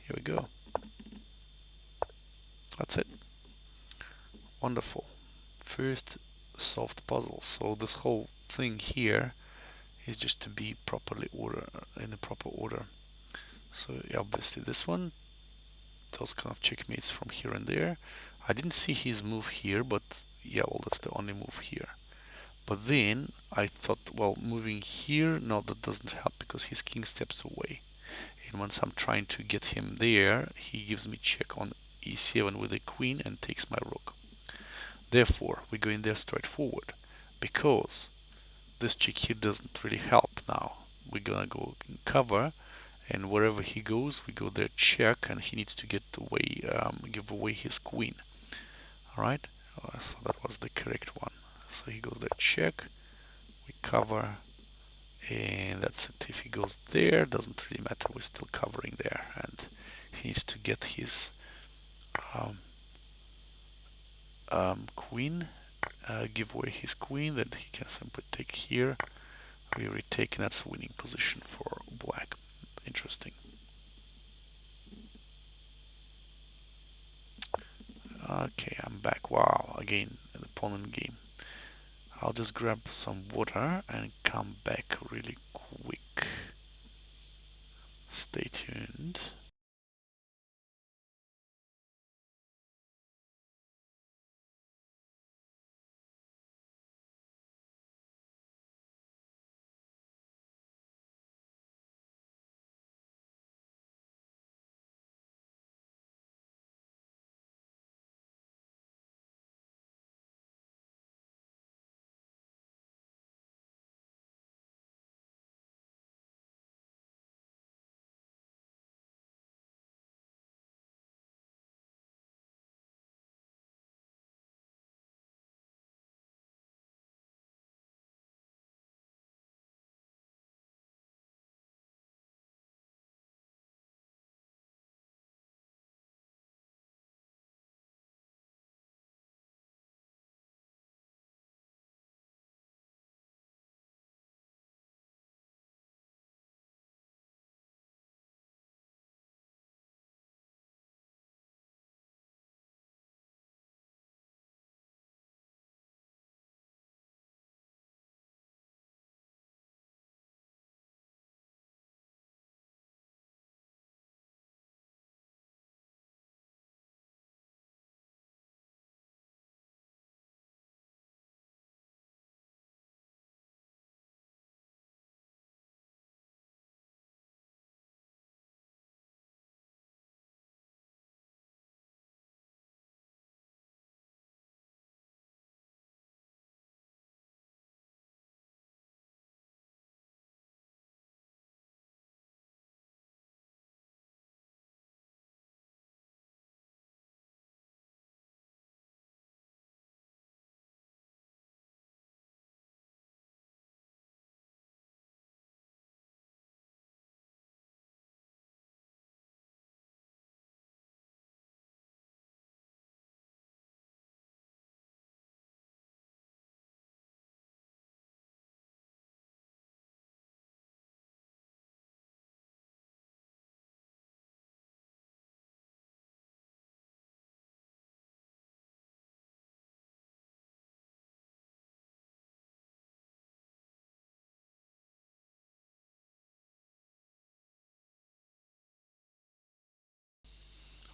Speaker 1: Here we go. That's it. Wonderful. First solved puzzle. So this whole thing here is just to be properly in a proper order. So obviously this one, those kind of checkmates from here and there. I didn't see his move here, but yeah, well, that's the only move here. But then I thought, well, moving here, no, that doesn't help because his king steps away. And once I'm trying to get him there, he gives me check on e7 with the queen and takes my rook. Therefore, we go in there straightforward because this check here doesn't really help now. We're gonna go in cover, and wherever he goes, we go there check, and he needs to get away, give away his queen. All right, so that was the correct one. So he goes there check, we cover, and that's it. If he goes there, doesn't really matter. We're still covering there, and he needs to get his um, queen, give away his queen. Then he can simply take here. We retake, and that's a winning position for black. Interesting. Okay, I'm back. Wow, again, an opponent game. I'll just grab some water and come back really quick. Stay tuned.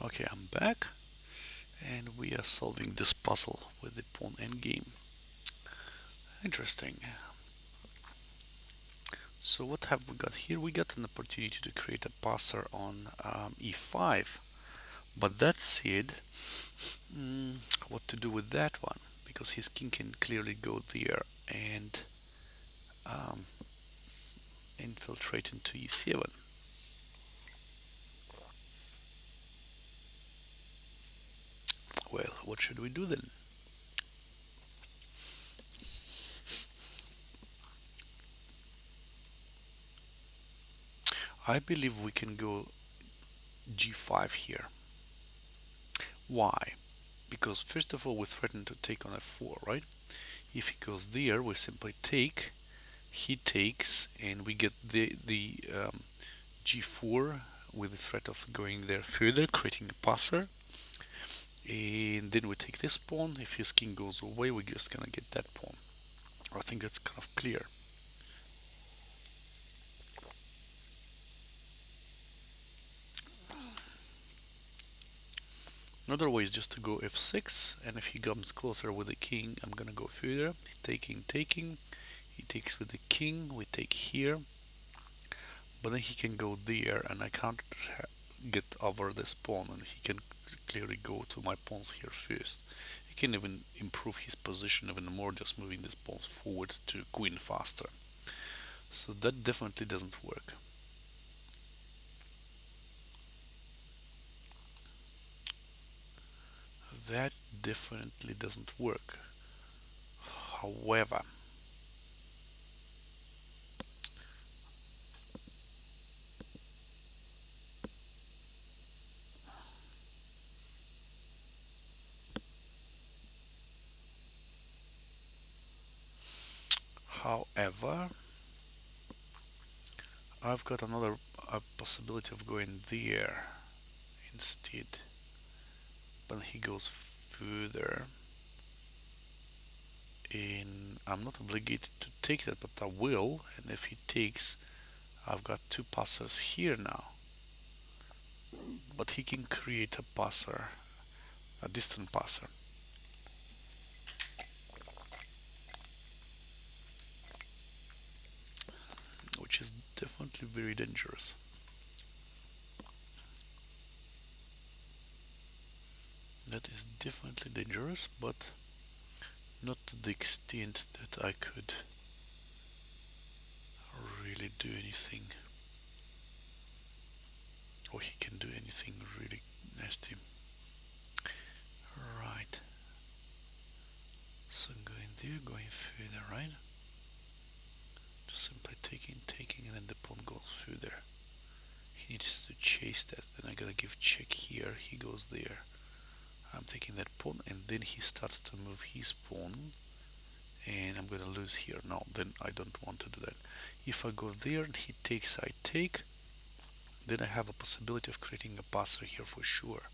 Speaker 1: Okay, I'm back, and we are solving this puzzle with the pawn endgame. Interesting. So what have we got here? We got an opportunity to create a passer on e5, but that said, what to do with that one? Because his king can clearly go there and um, infiltrate into e7. Well, what should we do then? I believe we can go g5 here. Why? Because first of all, we threaten to take on f4, right? If he goes there, we simply take, he takes, and we get the g4 with the threat of going there further, creating a passer. And then we take this pawn. If his king goes away, we're just gonna get that pawn. I think that's kind of clear. Another way is just to go f6, and if he comes closer with the king, I'm gonna go further. Taking, taking. He takes with the king. We take here, but then he can go there, and I can't get over this pawn, and he can clearly go to my pawns here first. He can even improve his position even more, just moving these pawns forward to queen faster. So that definitely doesn't work. That definitely doesn't work. However, however, I've got another possibility of going there instead. But he goes further, and I'm not obligated to take that, but I will. And if he takes, I've got two passers here now. But he can create a passer, a distant passer. Which is definitely very dangerous. That is definitely dangerous, but not to the extent that I could really do anything, or he can do anything really nasty. Right. So going there, going further, right? Just simply taking, taking, and then the pawn goes further. He needs to chase that. Then I gotta give check here. He goes there. I'm taking that pawn, and then he starts to move his pawn, and I'm gonna lose here. No, then I don't want to do that. If I go there and he takes, I take, then I have a possibility of creating a passer here for sure.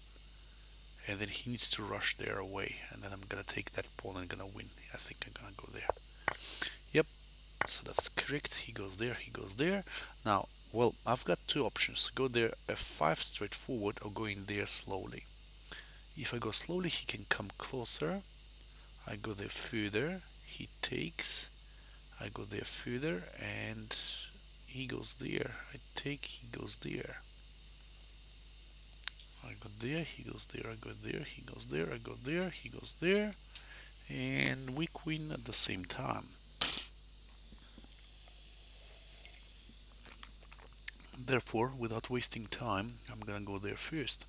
Speaker 1: And then he needs to rush there away, and then I'm gonna take that pawn and gonna win. I think I'm gonna go there. Yep, so that's correct. He goes there, he goes there. Now, well, I've got two options: go there f5 straightforward, or going there slowly. If I go slowly, he can come closer. I go there further, he takes. I go there further, and he goes there. I take, he goes there. I go there, he goes there, I go there, he goes there, I go there, he goes there, and we win at the same time. Therefore, without wasting time, I'm gonna go there first.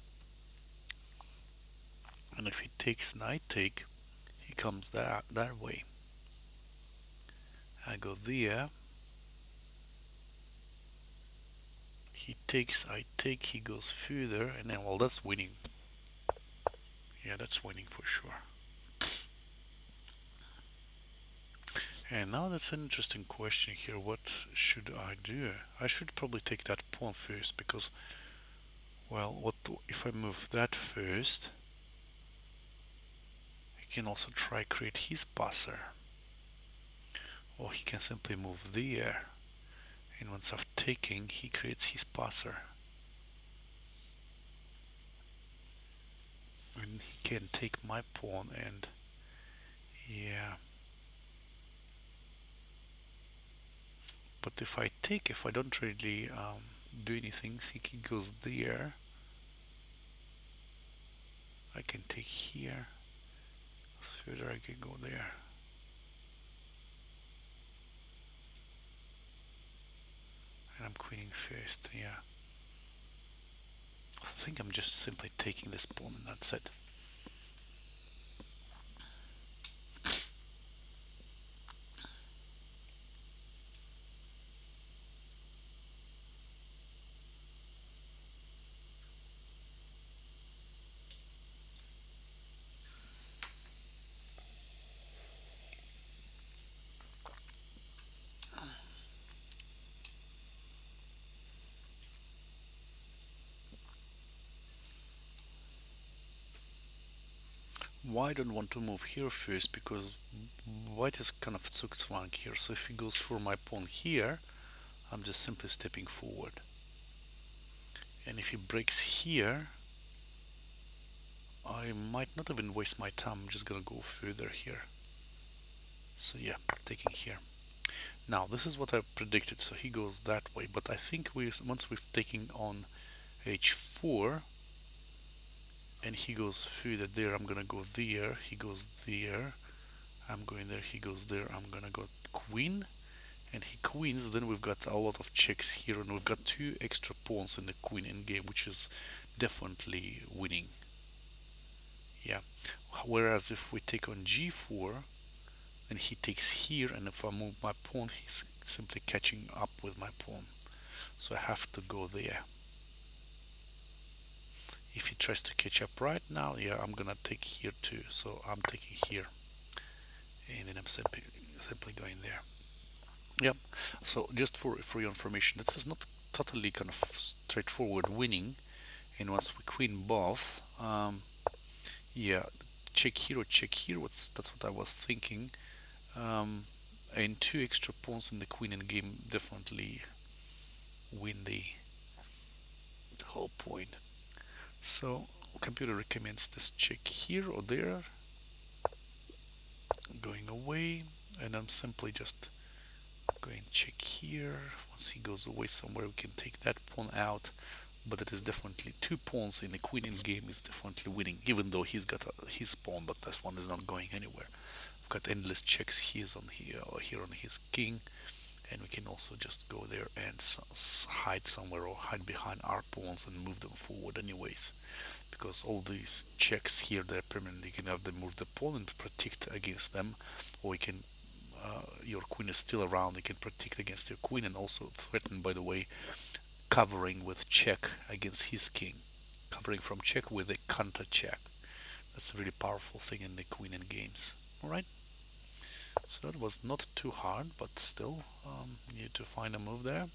Speaker 1: And if he takes and I take, he comes that way. I go there. He takes, I take, he goes further, and then, well, that's winning. Yeah, that's winning for sure. And now that's an interesting question here. What should I do? I should probably take that pawn first because, well, what if I move that first? He can also try create his passer. Or he can simply move there. And once I've taken, he creates his passer. And he can take my pawn, and yeah. But if I take, if I don't really do anything, he goes there. I can take here. Further, I can go there. And I'm queening first, yeah. I think I'm just simply taking this pawn and that's it. Why don't want to move here first? Because white is kind of zugzwang here. So if he goes for my pawn here, I'm just simply stepping forward. And if he breaks here, I might not even waste my time. I'm just gonna go further here. So yeah, taking here. Now this is what I predicted. So he goes that way, but I think once we've taken on h4 and he goes further there, I'm gonna go there. He goes there. I'm going there. He goes there. I'm gonna go queen. And he queens, then we've got a lot of checks here, and we've got 2 extra pawns in the queen endgame, which is definitely winning. Yeah. Whereas if we take on g4, then he takes here, and if I move my pawn, he's simply catching up with my pawn. So I have to go there. If he tries to catch up right now, yeah, I'm gonna take here too. So I'm taking here, and then I'm simply going there. Yep. So just for your information, this is not totally kind of straightforward winning. And once we queen both, yeah, check here or check here. That's what I was thinking. And 2 extra pawns in the queen endgame definitely win the whole point. So computer recommends this check here or there, going away, and I'm simply just going check here. Once he goes away somewhere, we can take that pawn out. But it is definitely 2 pawns in the queen endgame is definitely winning, even though he's got his pawn, but this one is not going anywhere. We've got endless checks. He's on here or here on his king, and we can also just go there and hide somewhere or hide behind our pawns and move them forward anyways, because all these checks here, they're permanent. You can have them move the pawn and protect against them, or you can your queen is still around, you can protect against your queen and also threaten, by the way, covering with check against his king, covering from check with a counter check. That's a really powerful thing in the queen end games. All right, so it was not too hard, but still need to find a move there.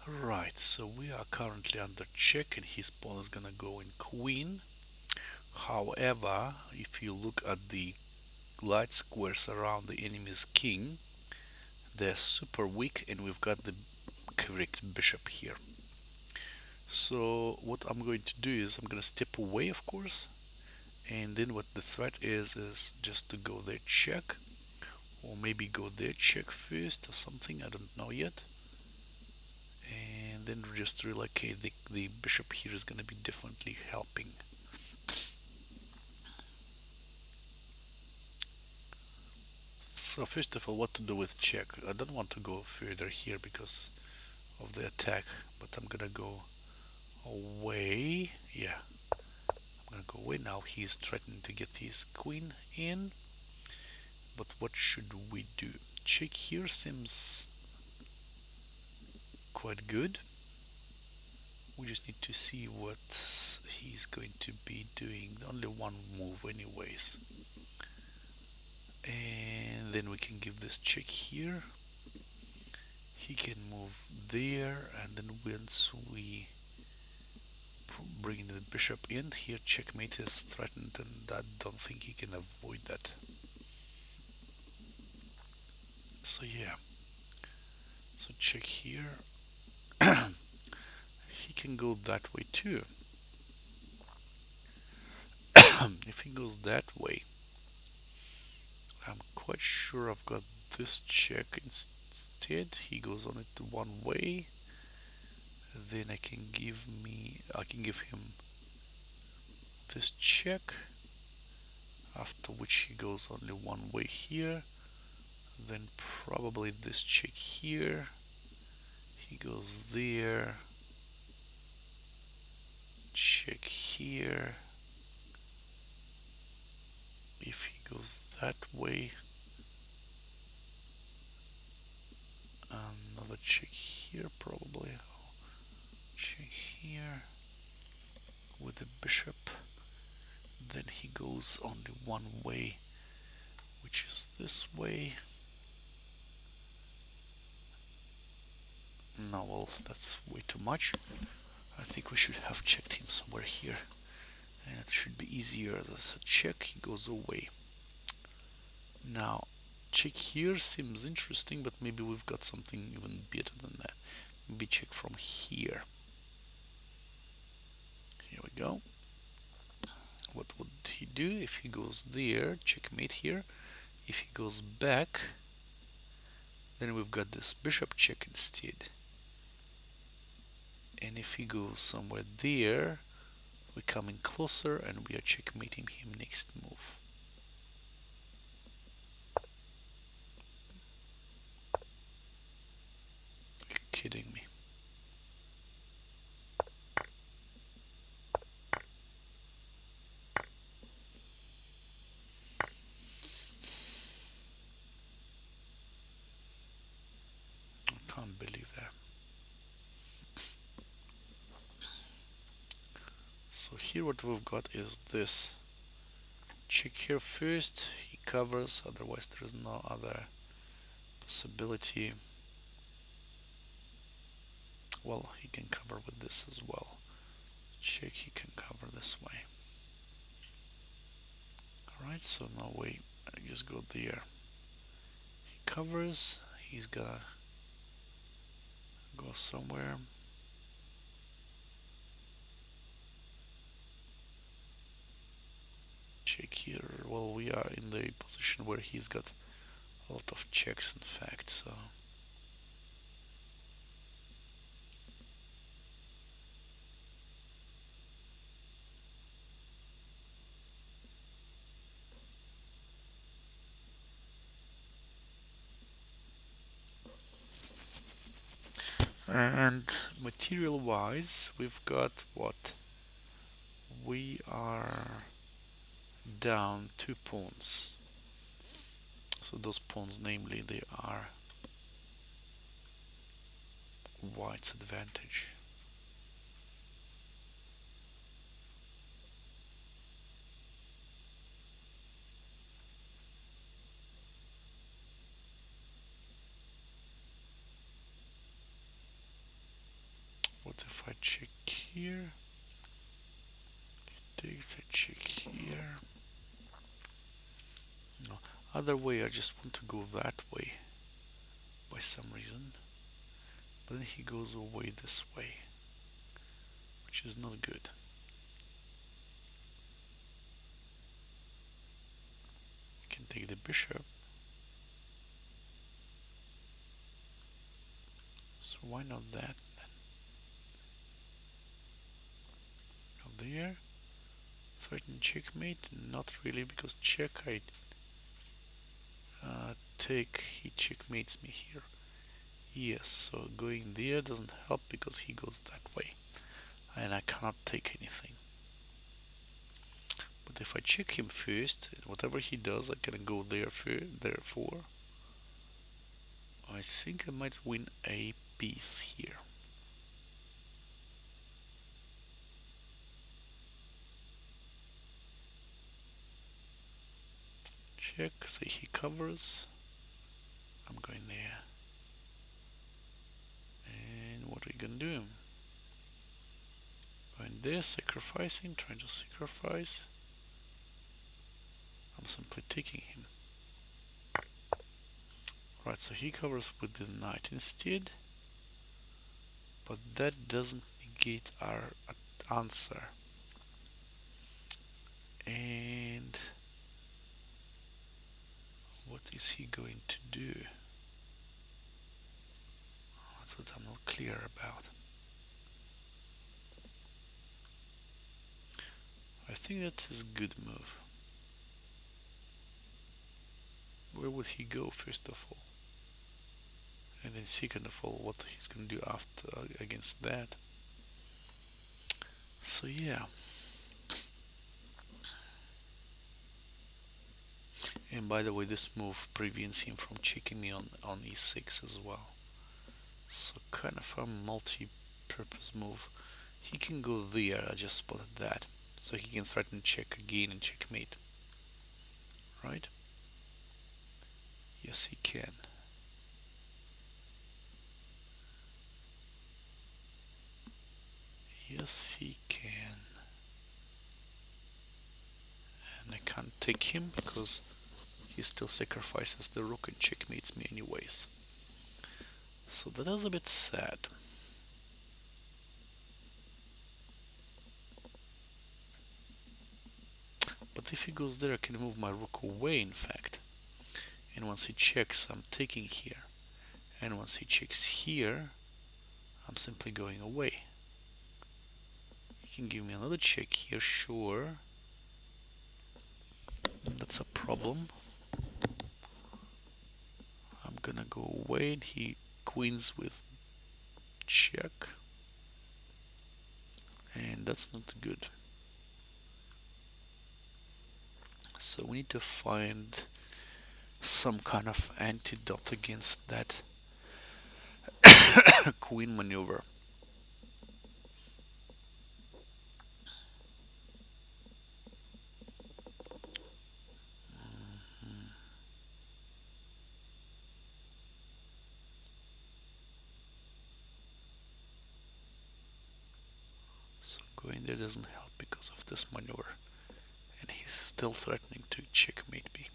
Speaker 1: Right, so we are currently under check and his pawn is gonna go in queen. However, if you look at the light squares around the enemy's king, they're super weak, and we've got the correct bishop here. So what I'm going to do is I'm going to step away, of course, and then what the threat is just to go there check, or maybe go there check first or something, I don't know yet, and then just relocate the bishop here is going to be definitely helping. So first of all, what to do with check? I don't want to go further here because of the attack, but I'm gonna go away. Yeah, I'm gonna go away now. He's threatening to get his queen in, but what should we do? Check here seems quite good. We just need to see what he's going to be doing. Only one move anyways, and then we can give this check here. He can move there, and then once we bring the bishop in here, checkmate is threatened, and I don't think he can avoid that. So yeah, so check here. He can go that way too. If he goes that way, I'm quite sure I've got this check instead. He goes on it one way. Then I can give him this check, after which he goes only one way here. Then probably this check here. He goes there. Check here. If he goes that way, another check here probably. Check here with the bishop. Then he goes only one way, which is this way. No, well, that's way too much. I think we should have checked him somewhere here. And it should be easier. There's a check, he goes away. Now, check here seems interesting, but maybe we've got something even better than that. Maybe check from here. Here we go. What would he do if he goes there? Checkmate here. If he goes back, then we've got this bishop check instead. And if he goes somewhere there, we're coming closer and we are checkmating him next move. You're kidding me. I can't believe that. So here what we've got is this. Check here first, he covers, otherwise there is no other possibility. Well, he can cover with this as well. Check, he can cover this way. Alright, so now I just go there. He covers, he's gonna go somewhere. Check here. Well, we are in the position where he's got a lot of checks, in fact, so. And material wise, we've got what? We are down 2 pawns. So those pawns, namely, they are white's advantage. What if I check here? He takes a check here. No, other way, I just want to go that way by some reason. But then he goes away this way, which is not good. You can take the bishop. So why not that then? Go there. Threaten checkmate? Not really, because check I take, he checkmates me here. Yes, so going there doesn't help because he goes that way. And I cannot take anything. But if I check him first, whatever he does, I can go there therefore. I think I might win a piece here. Check, say he covers. I'm going there. And what are you gonna do? Going there, sacrificing, trying to sacrifice. I'm simply taking him. Right, so he covers with the knight instead, but that doesn't negate our answer. And what is he going to do? That's what I'm not clear about. I think that is a good move. Where would he go first of all? And then second of all, what he's gonna do after against that. So yeah. And by the way, this move prevents him from checking me on e6 as well. So kind of a multi-purpose move. He can go there, I just spotted that. So he can threaten check again and checkmate. Right? Yes, he can. Yes, he can. And I can't take him because he still sacrifices the rook and checkmates me anyways. So that is a bit sad. But if he goes there, I can move my rook away, in fact. And once he checks, I'm taking here. And once he checks here, I'm simply going away. He can give me another check here, sure. That's a problem. I'm gonna go away and he queens with check. And that's not good. So we need to find some kind of antidote against that queen maneuver. So going there doesn't help because of this maneuver. And he's still threatening to checkmate me.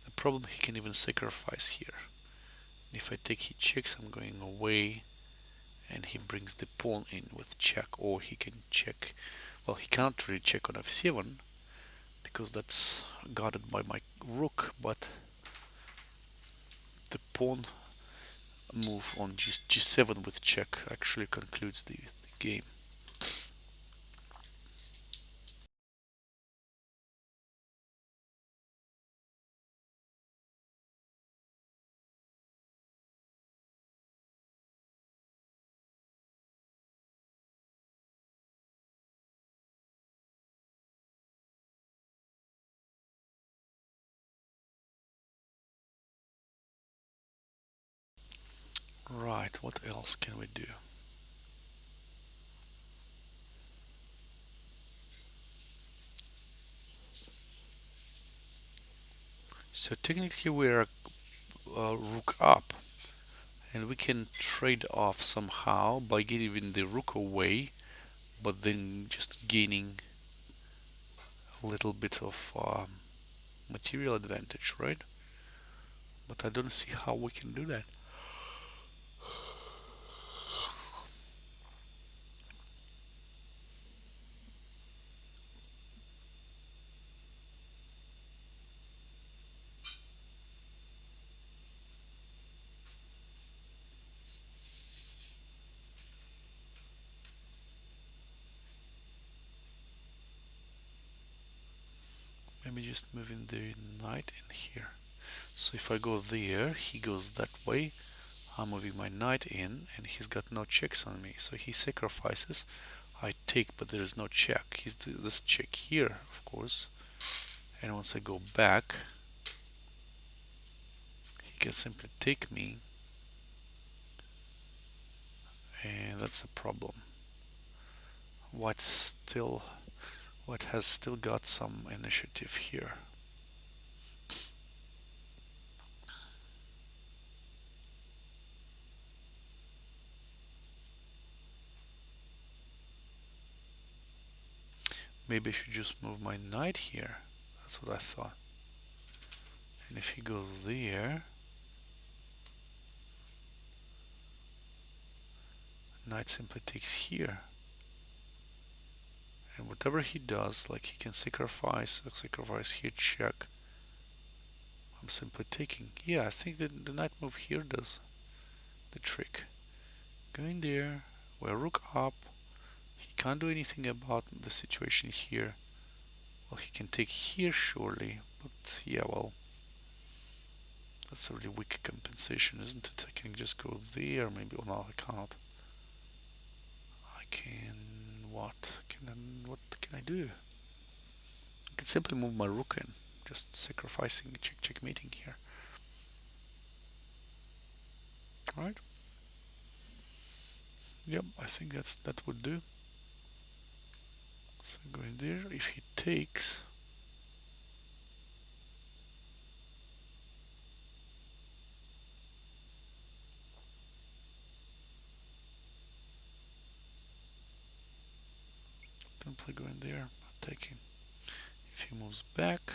Speaker 1: The problem, he can even sacrifice here. If I take, he checks, I'm going away, and he brings the pawn in with check, or he can check. Well, he can't really check on f7 because that's guarded by my rook, but the pawn move on g7 with check actually concludes the game. Right, what else can we do? So technically we're rook up, and we can trade off somehow by giving the rook away, but then just gaining a little bit of material advantage, right? But I don't see how we can do that. Maybe just moving the knight in here. So if I go there, he goes that way. I'm moving my knight in, and he's got no checks on me. So he sacrifices. I take, but there is no check. He's this check here, of course. And once I go back, he can simply take me, and that's a problem. White has still got some initiative here. Maybe I should just move my knight here. That's what I thought. And if he goes there, knight simply takes here. And whatever he does, like he can sacrifice here, check. I'm simply taking. Yeah, I think that the knight move here does the trick. Going there, well, rook up. He can't do anything about the situation here. Well, he can take here surely, but yeah, well, that's a really weak compensation, isn't it? I can just go there, maybe. Oh no, I can't. I can what? What can I do? I can simply move my rook in, just sacrificing checkmating here. All right. Yep, I think that would do. So going there, if he takes, simply going there, taking. If he moves back,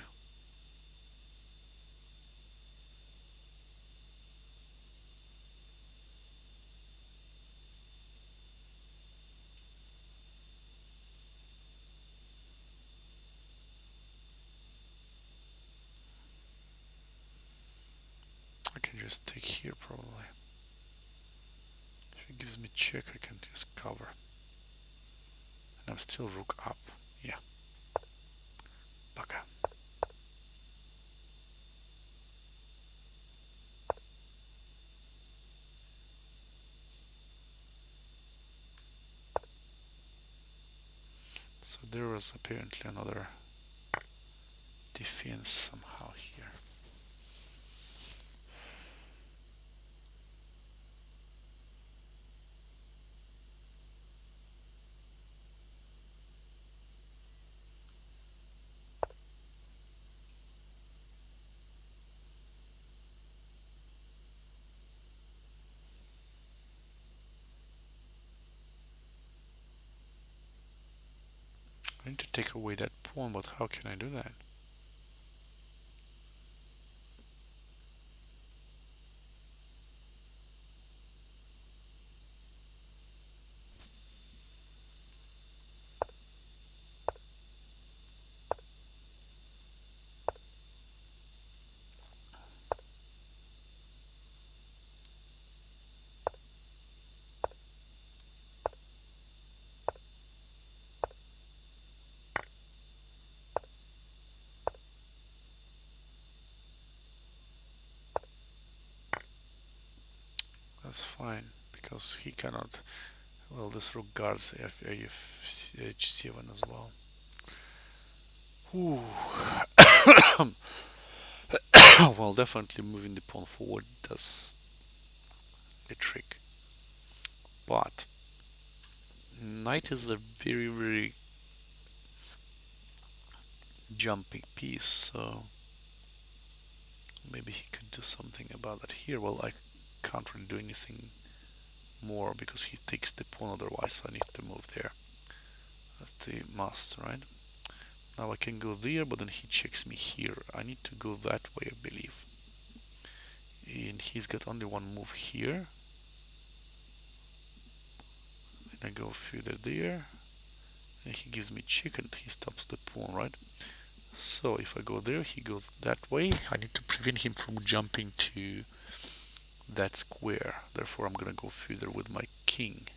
Speaker 1: I can just take here probably. If he gives me check, I can just cover. And I'm still rook up. Yeah. Baka. So there was apparently another defense somehow here. I need to take away that pawn, but how can I do that? That's fine, because he cannot. Well, this rook guards h7 as well. Ooh. Well, definitely moving the pawn forward does the trick. But knight is a very, very jumping piece, so maybe he could do something about that here. Well, I can't really do anything more because he takes the pawn, otherwise I need to move there. That's the must, right? Now I can go there, but then he checks me here. I need to go that way, I believe. And he's got only one move here. Then I go further there. And he gives me check and he stops the pawn, right? So if I go there, he goes that way. I need to prevent him from jumping to that square. Therefore, I'm gonna go further with my king.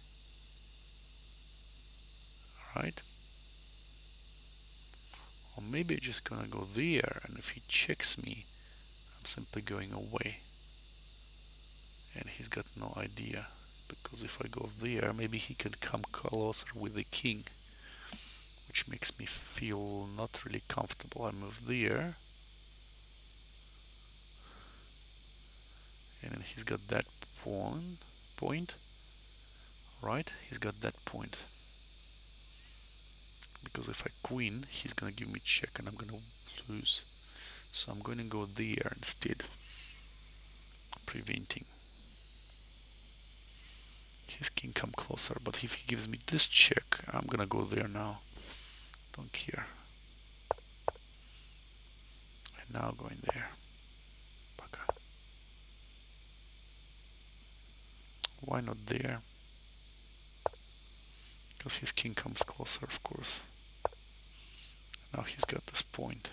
Speaker 1: Alright? Or maybe I'm just gonna go there, and if he checks me, I'm simply going away. And he's got no idea. Because if I go there, maybe he can come closer with the king, which makes me feel not really comfortable. I move there. And then he's got that point. Right? He's got that point. Because if I queen, he's gonna give me check and I'm gonna lose. So I'm going to go there instead, preventing his king come closer. But if he gives me this check, I'm gonna go there now. Don't care. And now going there. Baka. Why not there? Because his king comes closer, of course. Now he's got this point.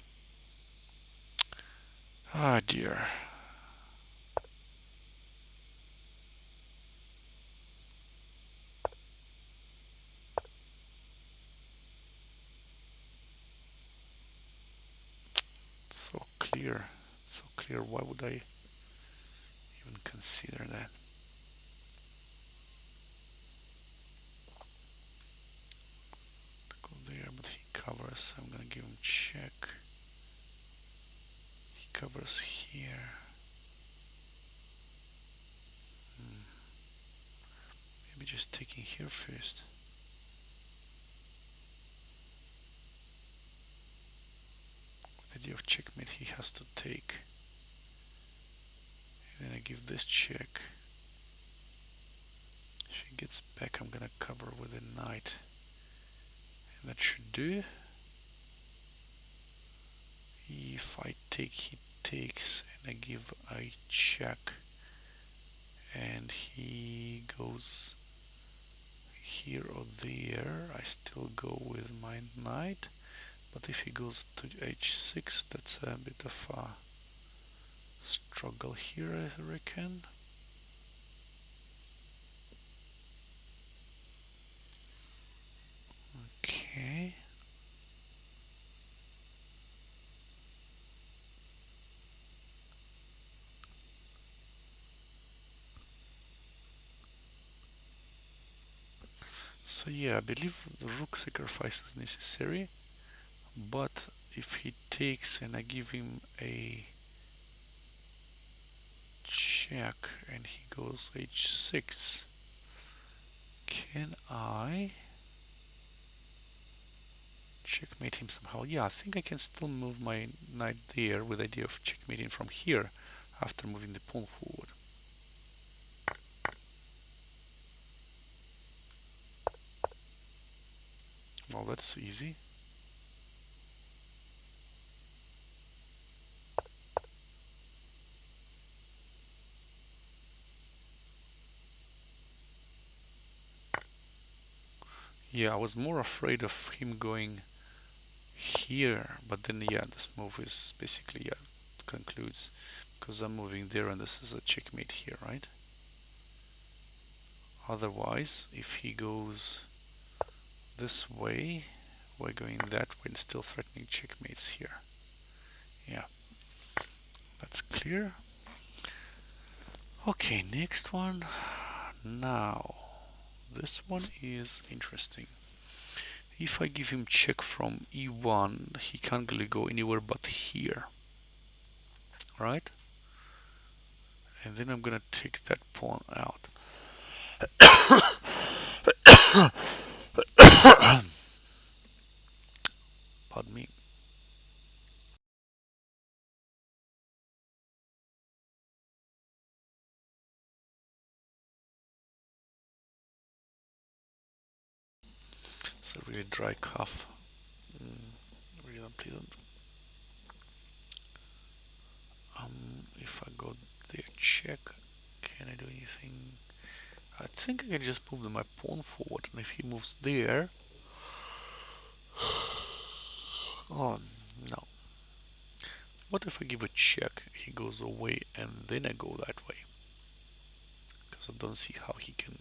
Speaker 1: Ah, dear. So clear. So clear. Why would I even consider that? Go there, but he covers. I'm gonna give him check. He covers here. Maybe just taking here first. With the idea of checkmate, he has to take. And then I give this check. If he gets back, I'm gonna cover with a knight. And that should do. If I take, he takes, and I give a check. And he goes here or there. I still go with my knight. But if he goes to h6, that's a bit of a struggle here, I reckon. Okay. So yeah, I believe the rook sacrifice is necessary, but if he takes and I give him a check and he goes h6, can I checkmate him somehow? Yeah, I think I can still move my knight there with the idea of checkmating from here after moving the pawn forward. Well, that's easy. Yeah, I was more afraid of him going here, but then yeah, this move is basically, yeah, concludes because I'm moving there and this is a checkmate here, right? Otherwise, if he goes this way, we're going that way and still threatening checkmates here. Yeah, that's clear. Okay, next one. Now, this one is interesting. If I give him check from e1, he can't really go anywhere but here, right? And then I'm gonna take that pawn out. Pardon me. It's a really dry cough. Really unpleasant. If I go there, check. Can I do anything? I think I can just move my pawn forward, and if he moves there, oh no. What if I give a check? He goes away, and then I go that way, because I don't see how he can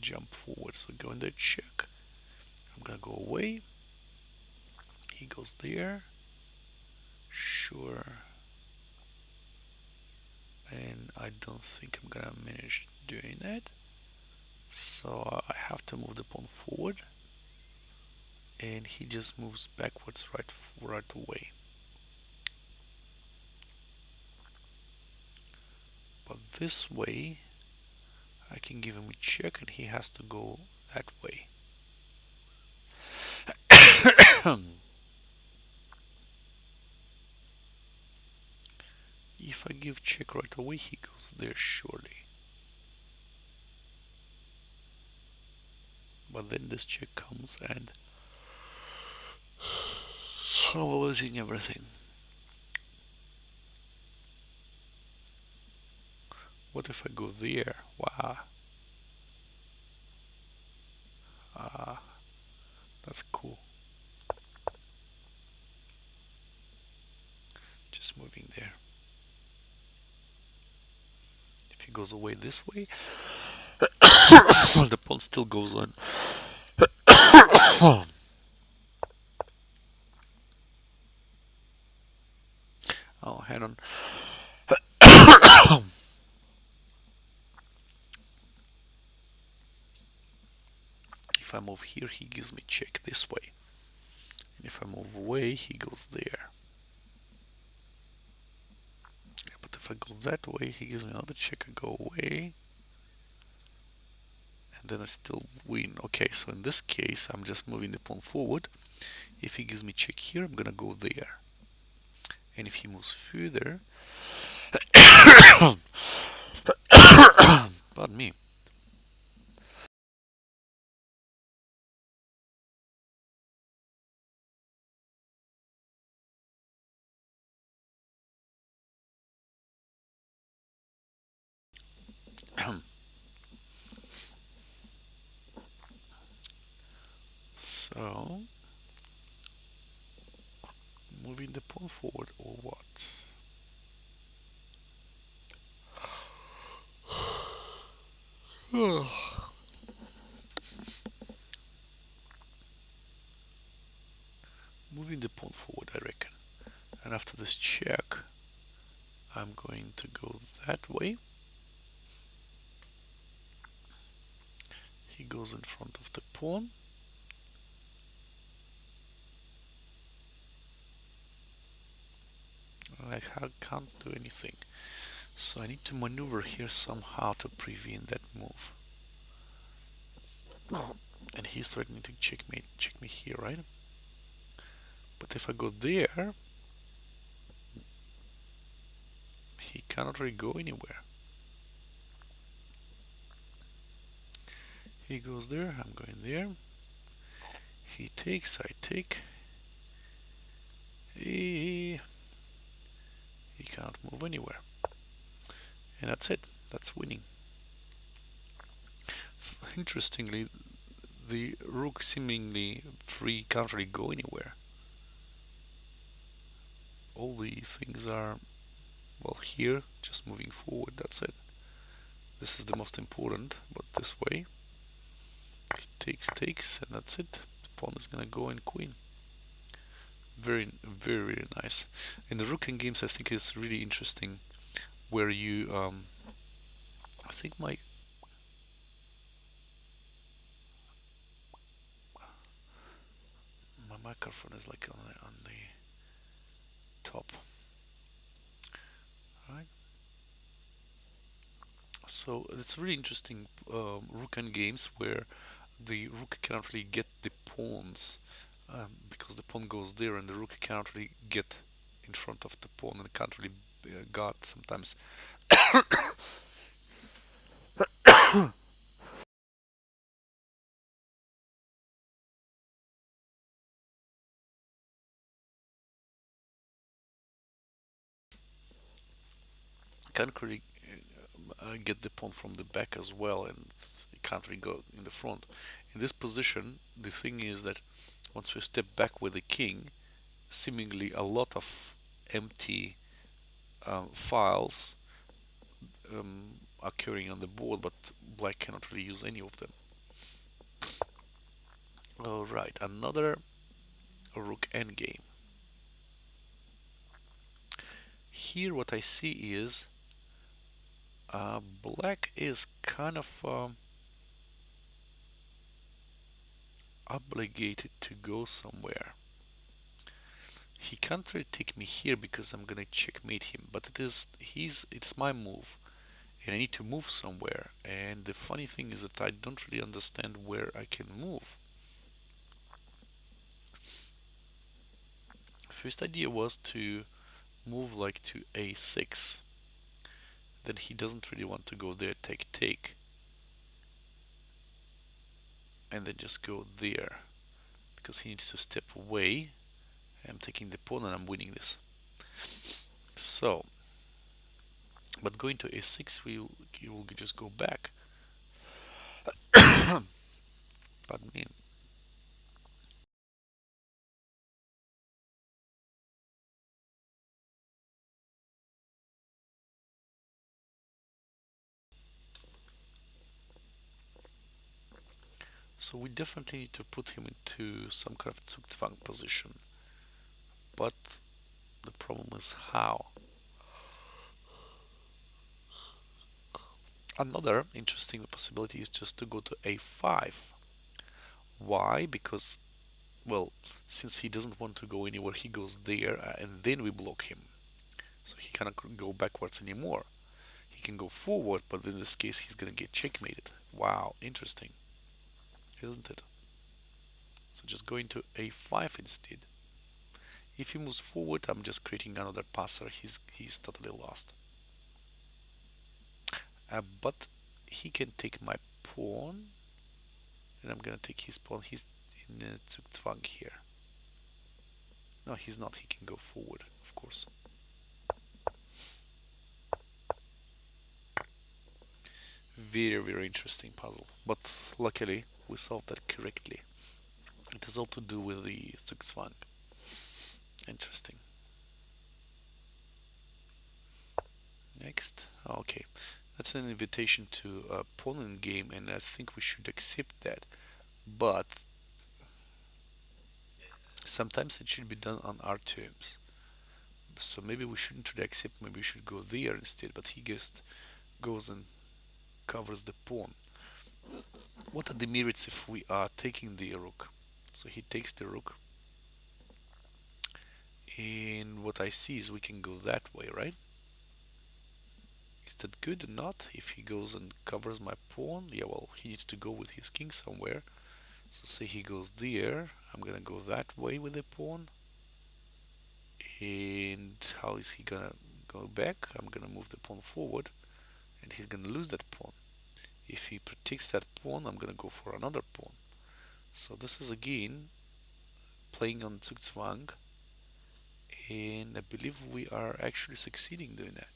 Speaker 1: jump forward. So go in there, check. I'm gonna go away. He goes there. Sure. And I don't think I'm gonna manage doing that. So I have to move the pawn forward. And he just moves backwards right away. But this way, I can give him a check and he has to go that way. If I give check right away, he goes there surely. But then this check comes and I'm losing everything. What if I go there? Wow. Ah, that's cool. Just moving there. If he goes away this way, the pawn still goes on. Oh, hang on. If I move here, he gives me check this way. And if I move away, he goes there. Yeah, but if I go that way, he gives me another check. I go away. And then I still win. Okay, so in this case, I'm just moving the pawn forward. If he gives me check here, I'm gonna go there. And if he moves further, pardon me. So, moving the pawn forward or what? Moving the pawn forward, I reckon. And after this check, I'm going to go that way. He goes in front of the pawn. And I can't do anything. So I need to maneuver here somehow to prevent that move. And he's threatening to check me here, right? But if I go there, he cannot really go anywhere. He goes there, I'm going there. He takes, I take. He cannot move anywhere. And that's it. That's winning. Interestingly, the rook seemingly free can't really go anywhere. All the things are, well, here, just moving forward, that's it. This is the most important, but this way, it takes, and that's it. The pawn is gonna go in queen. Very, very, very nice. In the rook and games, I think it's really interesting where you, I think my microphone is like on the top, right? So it's really interesting rook and games where the rook cannot really get the pawns because the pawn goes there and the rook cannot really get in front of the pawn and can't really guard sometimes. Can't really get the pawn from the back as well, and it can't really go in the front. In this position, the thing is that once we step back with the king, seemingly a lot of empty files occurring on the board, but black cannot really use any of them. Alright, another rook endgame. Here what I see is black is kind of obligated to go somewhere. He can't really take me here because I'm gonna checkmate him, but it's my move and I need to move somewhere. And the funny thing is that I don't really understand where I can move. First idea was to move like to a6. Then he doesn't really want to go there, take, and then just go there because he needs to step away I'm taking the pawn and I'm winning this. So, but going to a6, you will just go back. Pardon me. So we definitely need to put him into some kind of Zugzwang position. But the problem is how. Another interesting possibility is just to go to a5. Why? Because, well, since he doesn't want to go anywhere, he goes there and then we block him. So he cannot go backwards anymore. He can go forward, but in this case he's gonna get checkmated. Wow, interesting, isn't it? So just going to a5 instead. If he moves forward, I'm just creating another passer. He's totally lost. But he can take my pawn, and I'm gonna take his pawn. He's in Zugzwang here. No, he's not. He can go forward, of course. Very, very interesting puzzle. But luckily, we solved that correctly. It has all to do with the Zugzwang. Interesting. Next. Okay. That's an invitation to a pawn game, and I think we should accept that. But sometimes it should be done on our terms. So maybe we shouldn't really accept, maybe we should go there instead. But he just goes and covers the pawn. What are the merits if we are taking the rook? So he takes the rook, and what I see is we can go that way, right? Is that good or not? If he goes and covers my pawn, yeah, well, he needs to go with his king somewhere. So say he goes there, I'm gonna go that way with the pawn. And how is he gonna go back? I'm gonna move the pawn forward, and he's gonna lose that pawn. If he protects that pawn, I'm gonna go for another pawn. So this is again playing on Zugzwang, and I believe we are actually succeeding doing that.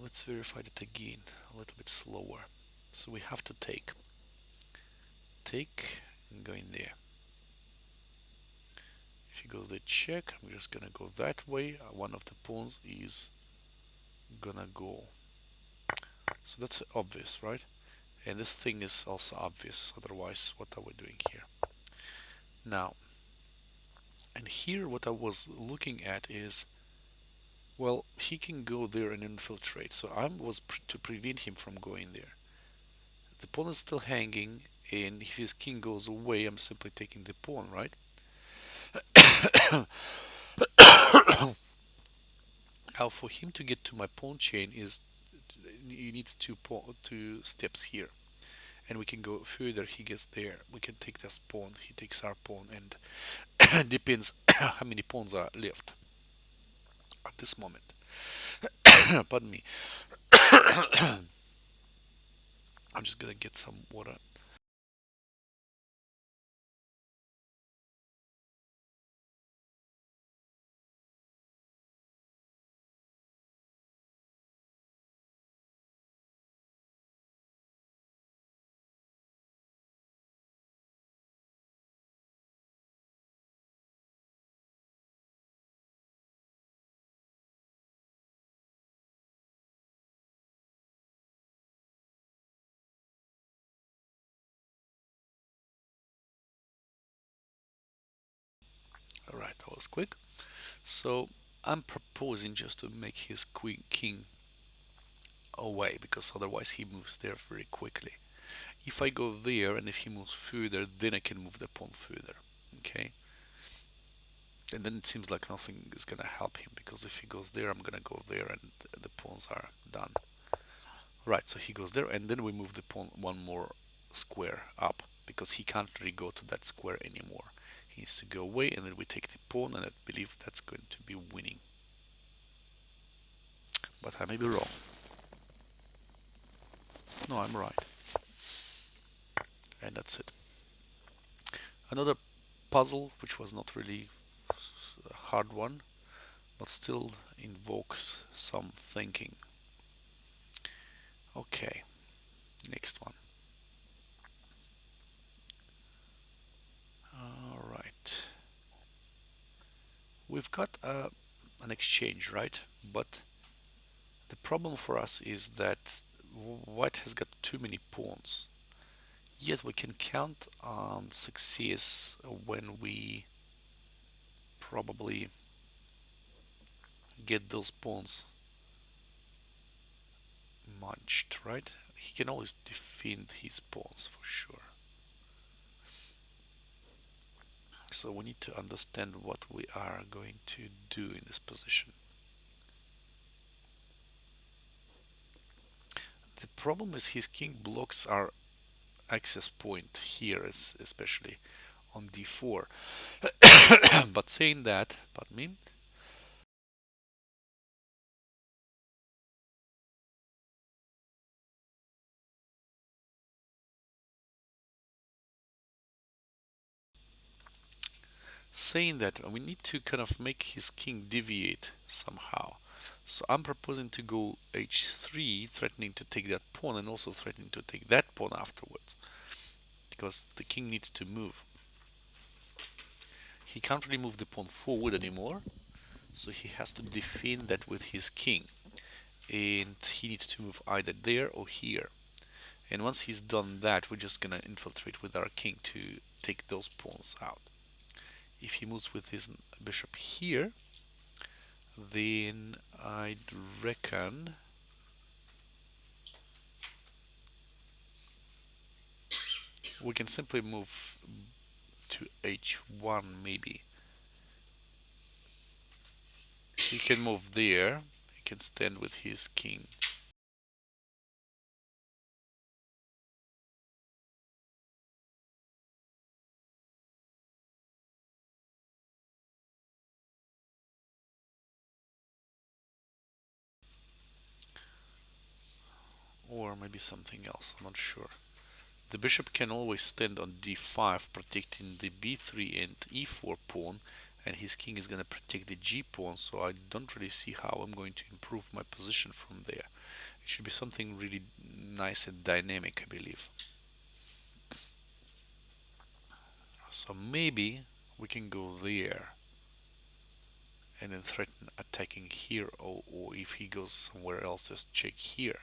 Speaker 1: Let's verify that again, a little bit slower. So we have to take, and go in there. If he goes there, check. I'm just gonna go that way. One of the pawns is gonna go. So that's obvious, right? And this thing is also obvious. Otherwise, what are we doing here? Now, and here what I was looking at is, well, he can go there and infiltrate. So I was to prevent him from going there. The pawn is still hanging, and if his king goes away, I'm simply taking the pawn, right? Now, for him to get to my pawn chain is he needs two steps here, and we can go further. He gets there. We can take this pawn. He takes our pawn, and depends how many pawns are left at this moment. Pardon me. I'm just gonna get some water. All right, that was quick. So I'm proposing just to make his queen king away because otherwise he moves there very quickly. If I go there and if he moves further, then I can move the pawn further. Okay, and then it seems like nothing is gonna help him because if he goes there, I'm gonna go there and the pawns are done. Right, so he goes there and then we move the pawn one more square up because he can't really go to that square anymore. He needs to go away and then we take the pawn and I believe that's going to be winning. But I may be wrong. No, I'm right. and that's it. Another puzzle, which was not really a hard one, but still invokes some thinking. Okay, next one. All right. We've got an exchange, right? But the problem for us is that white has got too many pawns. Yet we can count on success when we probably get those pawns munched, right? He can always defend his pawns for sure. So we need to understand what we are going to do in this position. The problem is his king blocks our access point here, especially on d4. But saying that, pardon me, saying that we need to kind of make his king deviate somehow. So I'm proposing to go h3, threatening to take that pawn and also threatening to take that pawn afterwards, because the king needs to move. He can't really move the pawn forward anymore, so he has to defend that with his king. And he needs to move either there or here. And once he's done that, we're just gonna infiltrate with our king to take those pawns out. If he moves with his bishop here, then I'd reckon we can simply move to h1 maybe. He can move there, he can stand with his king. Or maybe something else, I'm not sure. The bishop can always stand on d5, protecting the b3 and e4 pawn, and his king is going to protect the g pawn, so I don't really see how I'm going to improve my position from there. It should be something really nice and dynamic, I believe. So maybe we can go there and then threaten attacking here, or if he goes somewhere else, just check here.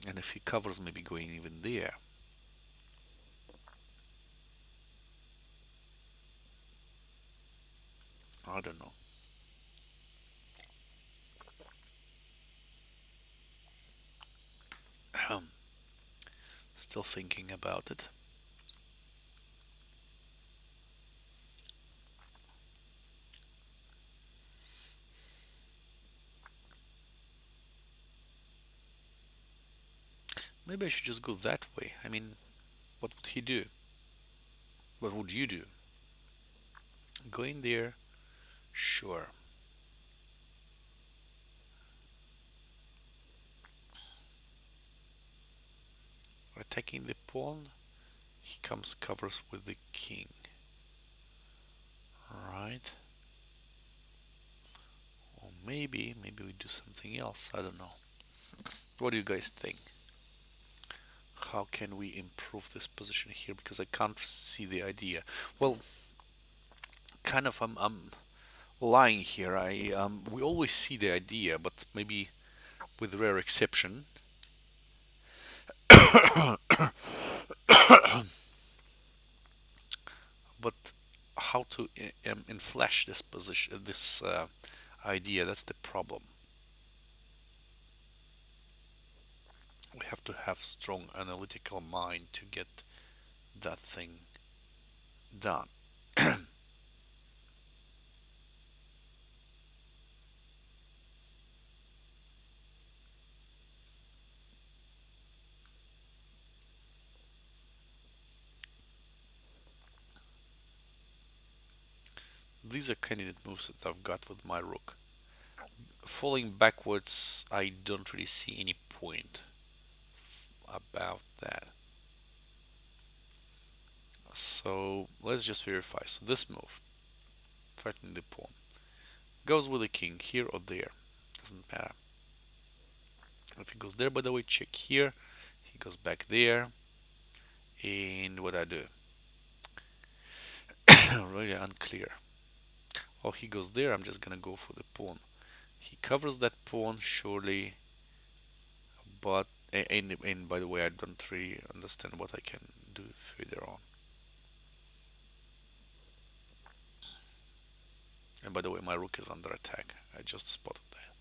Speaker 1: And if he covers, maybe going even there. I don't know. Still thinking about it. Maybe I should just go that way. I mean, what would he do? What would you do? Go in there? Sure. Attacking the pawn, he comes covers with the king. Alright. Or maybe we do something else. I don't know. What do you guys think? How can we improve this position here? Because I can't see the idea. Well, kind of I'm lying here. We always see the idea, but maybe with rare exception. But how to inflash this position, this idea? That's the problem. We have to have strong analytical mind to get that thing done. These are candidate moves that I've got with my rook. Falling backwards, I don't really see any point. about that. So let's just verify. So this move, threatening the pawn, goes with the king here or there. Doesn't matter. If he goes there, by the way, check here. He goes back there. And what I do? Really unclear. Oh, he goes there. I'm just gonna go for the pawn. He covers that pawn surely, but and by the way, I don't really understand what I can do further on. And by the way, my rook is under attack. I just spotted that.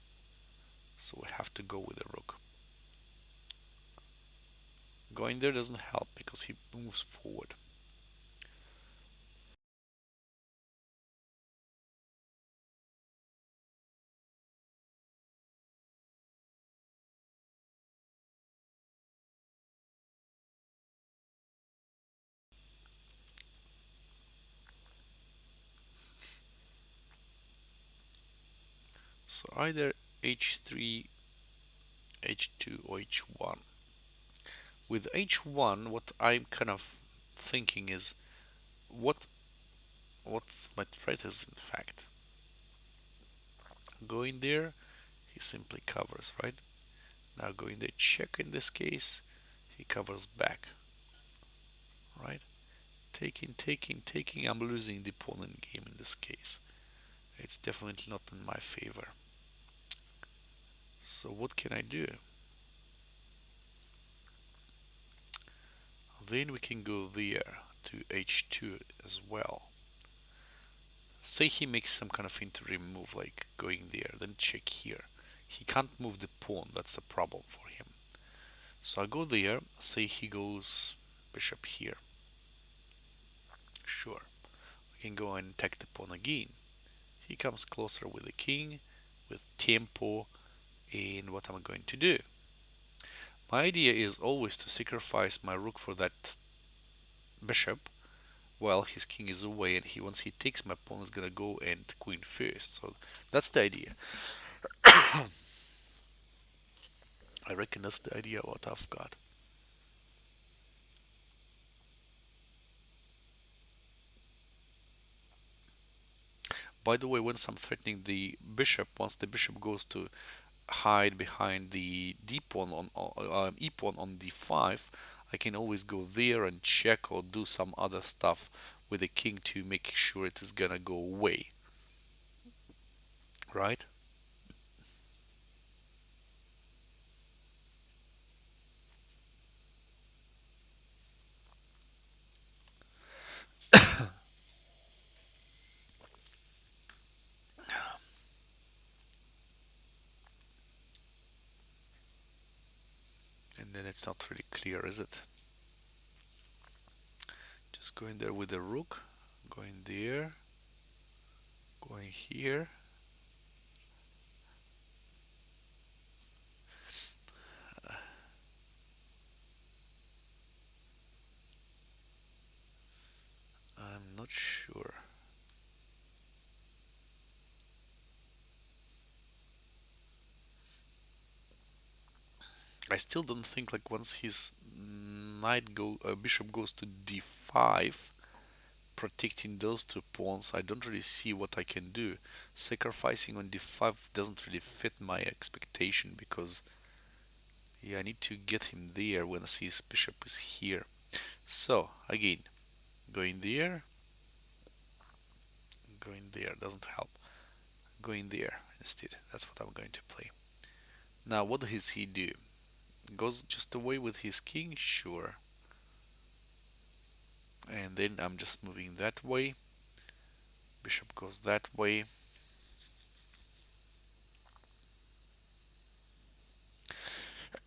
Speaker 1: So we have to go with the rook. Going there doesn't help because he moves forward. So either h3, h2, or h1. With h1, what I'm kind of thinking is what what my threat is in fact. Going there, he simply covers, right? Now going there, check in this case, he covers back, right? Taking, taking, taking, I'm losing the pawn in game in this case. It's definitely not in my favor. So what can I do? Then we can go there to h2 as well. Say he makes some kind of interim move like going there, then check here. He can't move the pawn, that's the problem for him. So I go there, say he goes bishop here. Sure, we can go and attack the pawn again. He comes closer with the king, with tempo, and what am I going to do? My idea is always to sacrifice my rook for that bishop while his king is away, and he once he takes my pawn is gonna go and queen first. So that's the idea. I reckon that's the idea what I've got. By the way, once I'm threatening the bishop, once the bishop goes to hide behind the d pawn on e pawn on d5, I can always go there and check or do some other stuff with the king to make sure it is gonna go away, right? And then it's not really clear, is it? Just going there with the rook, going there, going here. I'm not sure. I still don't think like once his bishop goes to d5, protecting those two pawns, I don't really see what I can do. Sacrificing on d5 doesn't really fit my expectation because yeah, I need to get him there when his bishop is here. So again, going there doesn't help. Going there instead. That's what I'm going to play. Now, what does he do? Goes just away with his king, sure. And then I'm just moving that way. Bishop goes that way.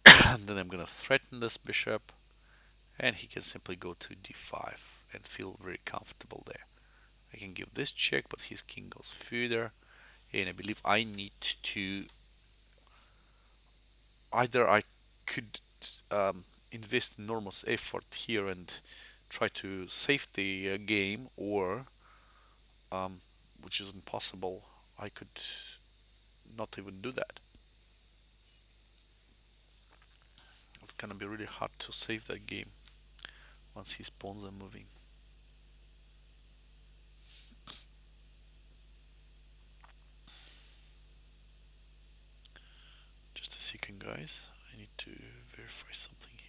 Speaker 1: And then I'm gonna threaten this bishop, and he can simply go to d5 and feel very comfortable there. I can give this check, but his king goes further, and I believe I need to either I could invest enormous effort here and try to save the game, or which is impossible, I could not even do that. gonna be really hard to save that game once his pawns are moving. Just a second, guys. I need to verify something here.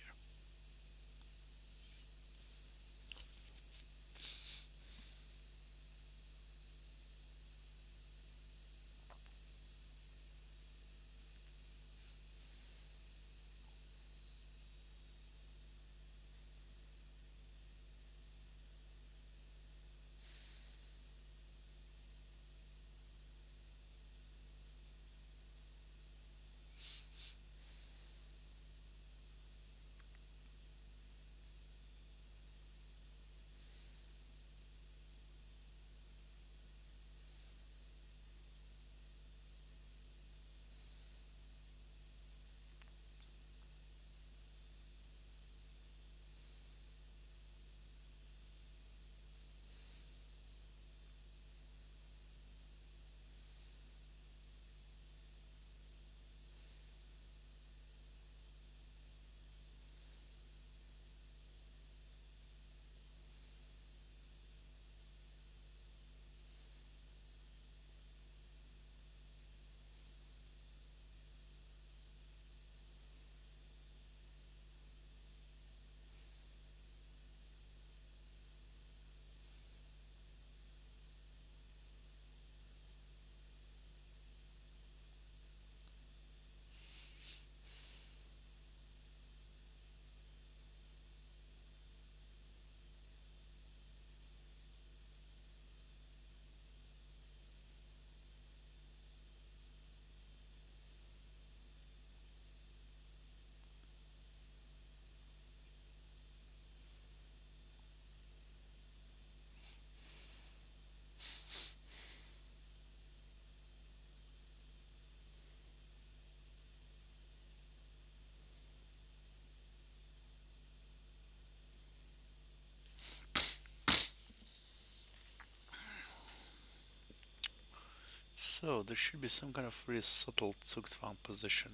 Speaker 1: So there should be some kind of really subtle Zugzwang position.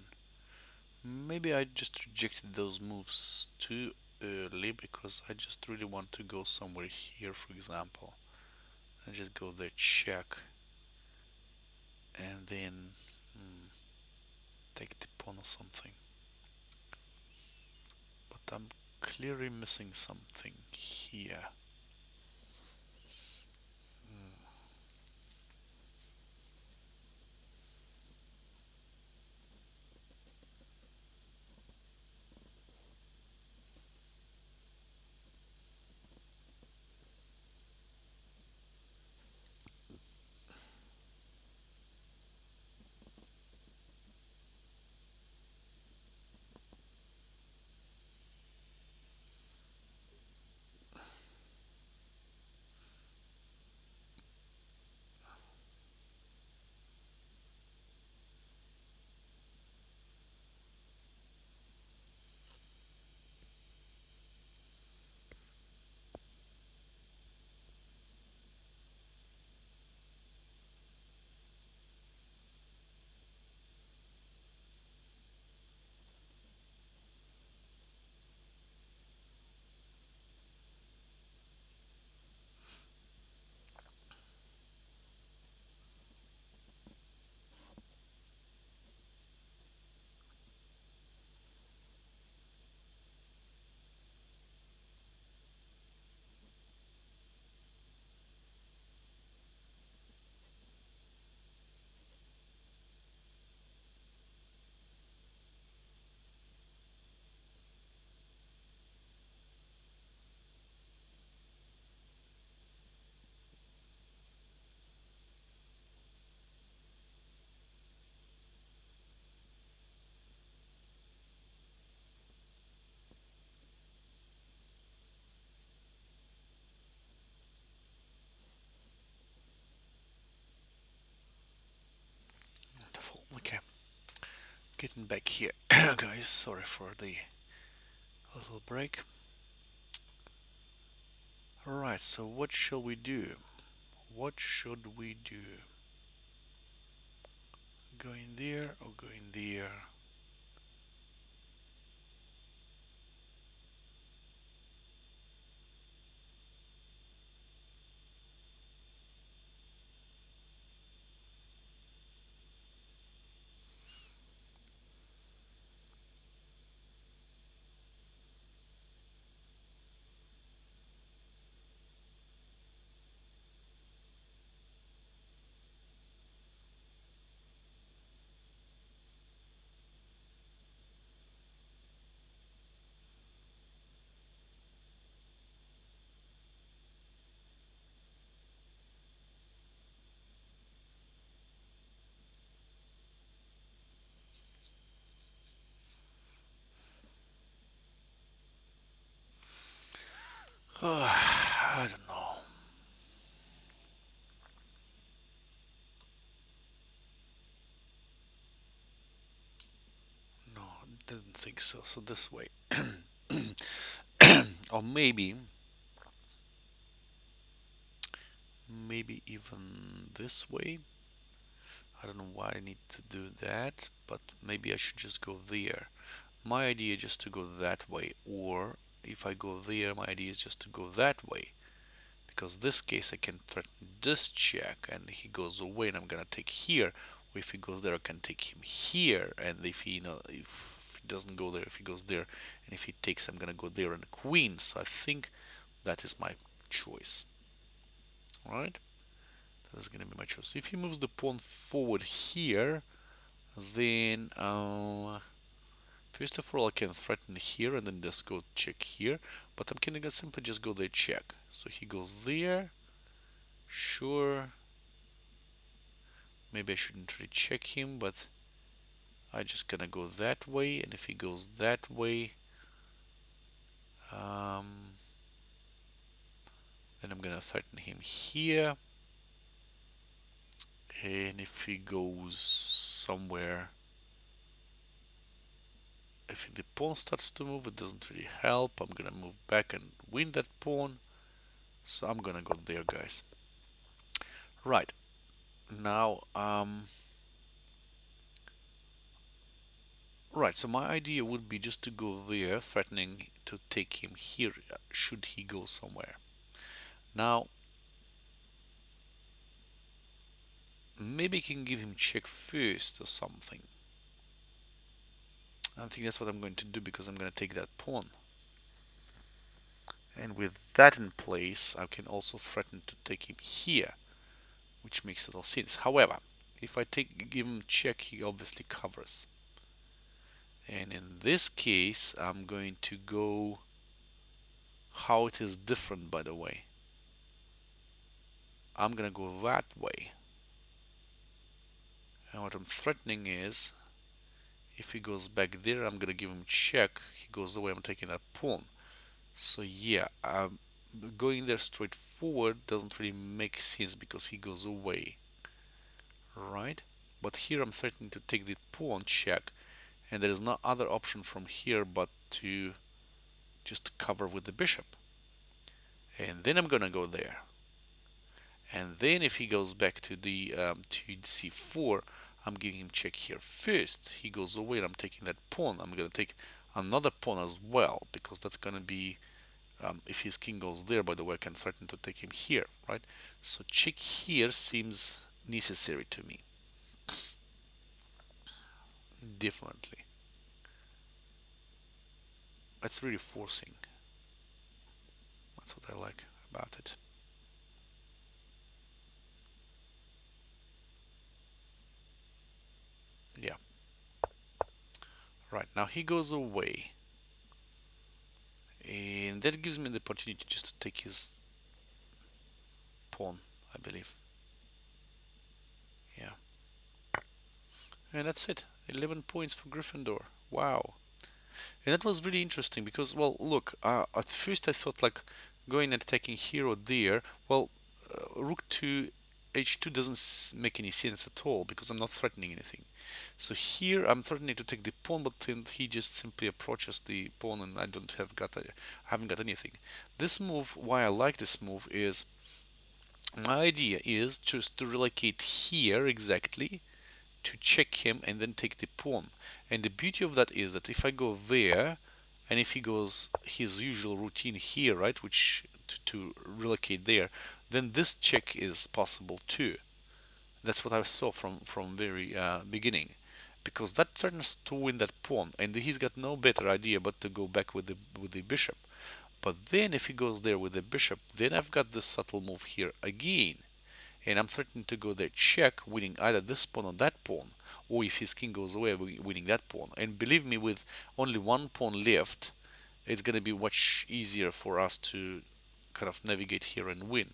Speaker 1: Maybe I just rejected those moves too early because I just really want to go somewhere here, for example, and just go there, check, and then take the pawn or something. But I'm clearly missing something here. Wonderful. Okay, getting back here, guys. Sorry for the little break. Alright, so what shall we do? What should we do? Go in there or go in there? I don't know. No, didn't think so. So this way. Or maybe even this way. I don't know why I need to do that, but maybe I should just go there. My idea is just to go that way, or if I go there, my idea is just to go that way. Because this case I can threaten this check and he goes away and I'm gonna take here. Or if he goes there I can take him here, and if he if he doesn't go there, if he goes there, and if he takes I'm gonna go there and queen. So I think that is my choice. Alright? That is gonna be my choice. If he moves the pawn forward here, then first of all I can threaten here and then just go check here, but I'm gonna simply just go there check. So he goes there, sure. Maybe I shouldn't really check him, but I just gonna go that way, and if he goes that way, um, then I'm gonna threaten him here, and if he goes somewhere, if the pawn starts to move, it doesn't really help. I'm gonna move back and win that pawn, so I'm gonna go there, guys. Right, now, right, so my idea would be just to go there, threatening to take him here, should he go somewhere. Now, maybe I can give him check first or something. I think that's what I'm going to do because I'm going to take that pawn. And with that in place, I can also threaten to take him here, which makes little sense. However, if I give him check, he obviously covers. And in this case, I'm going to go how it is different, by the way. I'm going to go that way. And what I'm threatening is, if he goes back there, I'm going to give him check. He goes away, I'm taking that pawn. So yeah, going there straight forward doesn't really make sense because he goes away, right? But here I'm threatening to take the pawn check, and there is no other option from here but to just cover with the bishop. And then I'm gonna go there. And then if he goes back to the to c4, I'm giving him check here first. He goes away, and I'm taking that pawn. I'm gonna take another pawn as well because that's gonna be if his king goes there, by the way, I can threaten to take him here, right? So check here seems necessary to me. Differently. That's really forcing. That's what I like about it. Yeah. Right, now he goes away. And that gives me the opportunity just to take his pawn, I believe. Yeah. And that's it. 11 points for Gryffindor. Wow. And that was really interesting because, well, look, at first I thought like going and attacking here or there. Well, rook to h2 doesn't make any sense at all because I'm not threatening anything. So here I'm threatening to take the pawn, but then he just simply approaches the pawn, and I haven't got anything. This move, why I like this move is my idea is just to relocate here exactly to check him and then take the pawn. And the beauty of that is that if I go there, and if he goes his usual routine here, right, which to relocate there, then this check is possible too. That's what I saw from very beginning, because that threatens to win that pawn, and he's got no better idea but to go back with the bishop. But then if he goes there with the bishop, then I've got this subtle move here again, and I'm threatening to go there check, winning either this pawn or that pawn, or if his king goes away, winning that pawn. And believe me, with only one pawn left, it's going to be much easier for us to kind of navigate here and win.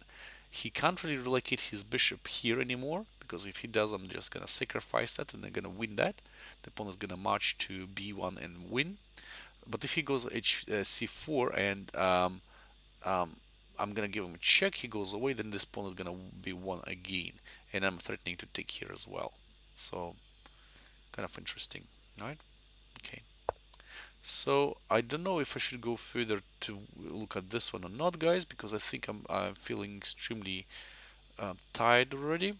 Speaker 1: He can't really relocate his bishop here anymore, because if he does, I'm just going to sacrifice that and I'm going to win that. The pawn is going to march to b1 and win. But if he goes c4 and I'm gonna give him a check. He goes away. Then this pawn is gonna be won again, and I'm threatening to take here as well. So kind of interesting, right? Okay. So I don't know if I should go further to look at this one or not, guys, because I think I'm feeling extremely tired already.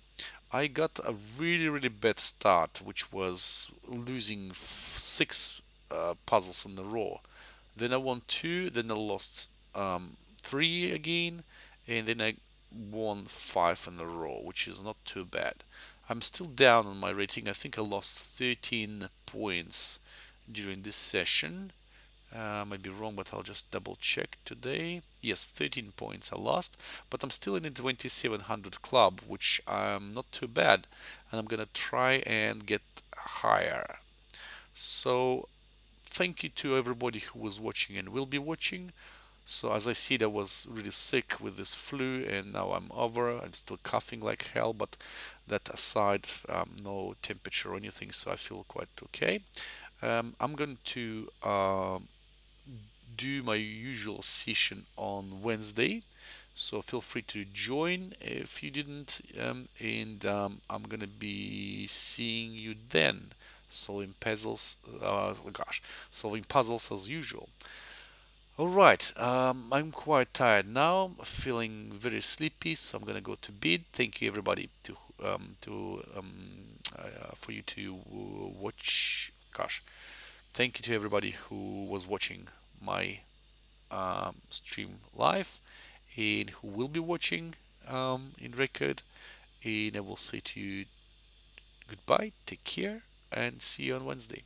Speaker 1: I got a really bad start, which was losing six puzzles in a row. Then I won two, then I lost three again, and then I won five in a row, which is not too bad. I'm still down on my rating. I think I lost 13 points during this session. I might be wrong, but I'll just double check today. Yes, 13 points I lost, but I'm still in the 2700 club, which not too bad, and I'm gonna try and get higher. So thank you to everybody who was watching and will be watching. So as I see, I was really sick with this flu, and now I'm over. I'm still coughing like hell, but that aside, no temperature or anything, so I feel quite okay. I'm going to do my usual session on Wednesday, so feel free to join if you didn't, and I'm gonna be seeing you then, solving puzzles. Solving puzzles as usual. All right, I'm quite tired now, feeling very sleepy, so I'm gonna go to bed. Thank you everybody for you to watch. Gosh, thank you to everybody who was watching my stream live and who will be watching in record. And I will say to you goodbye, take care, and see you on Wednesday.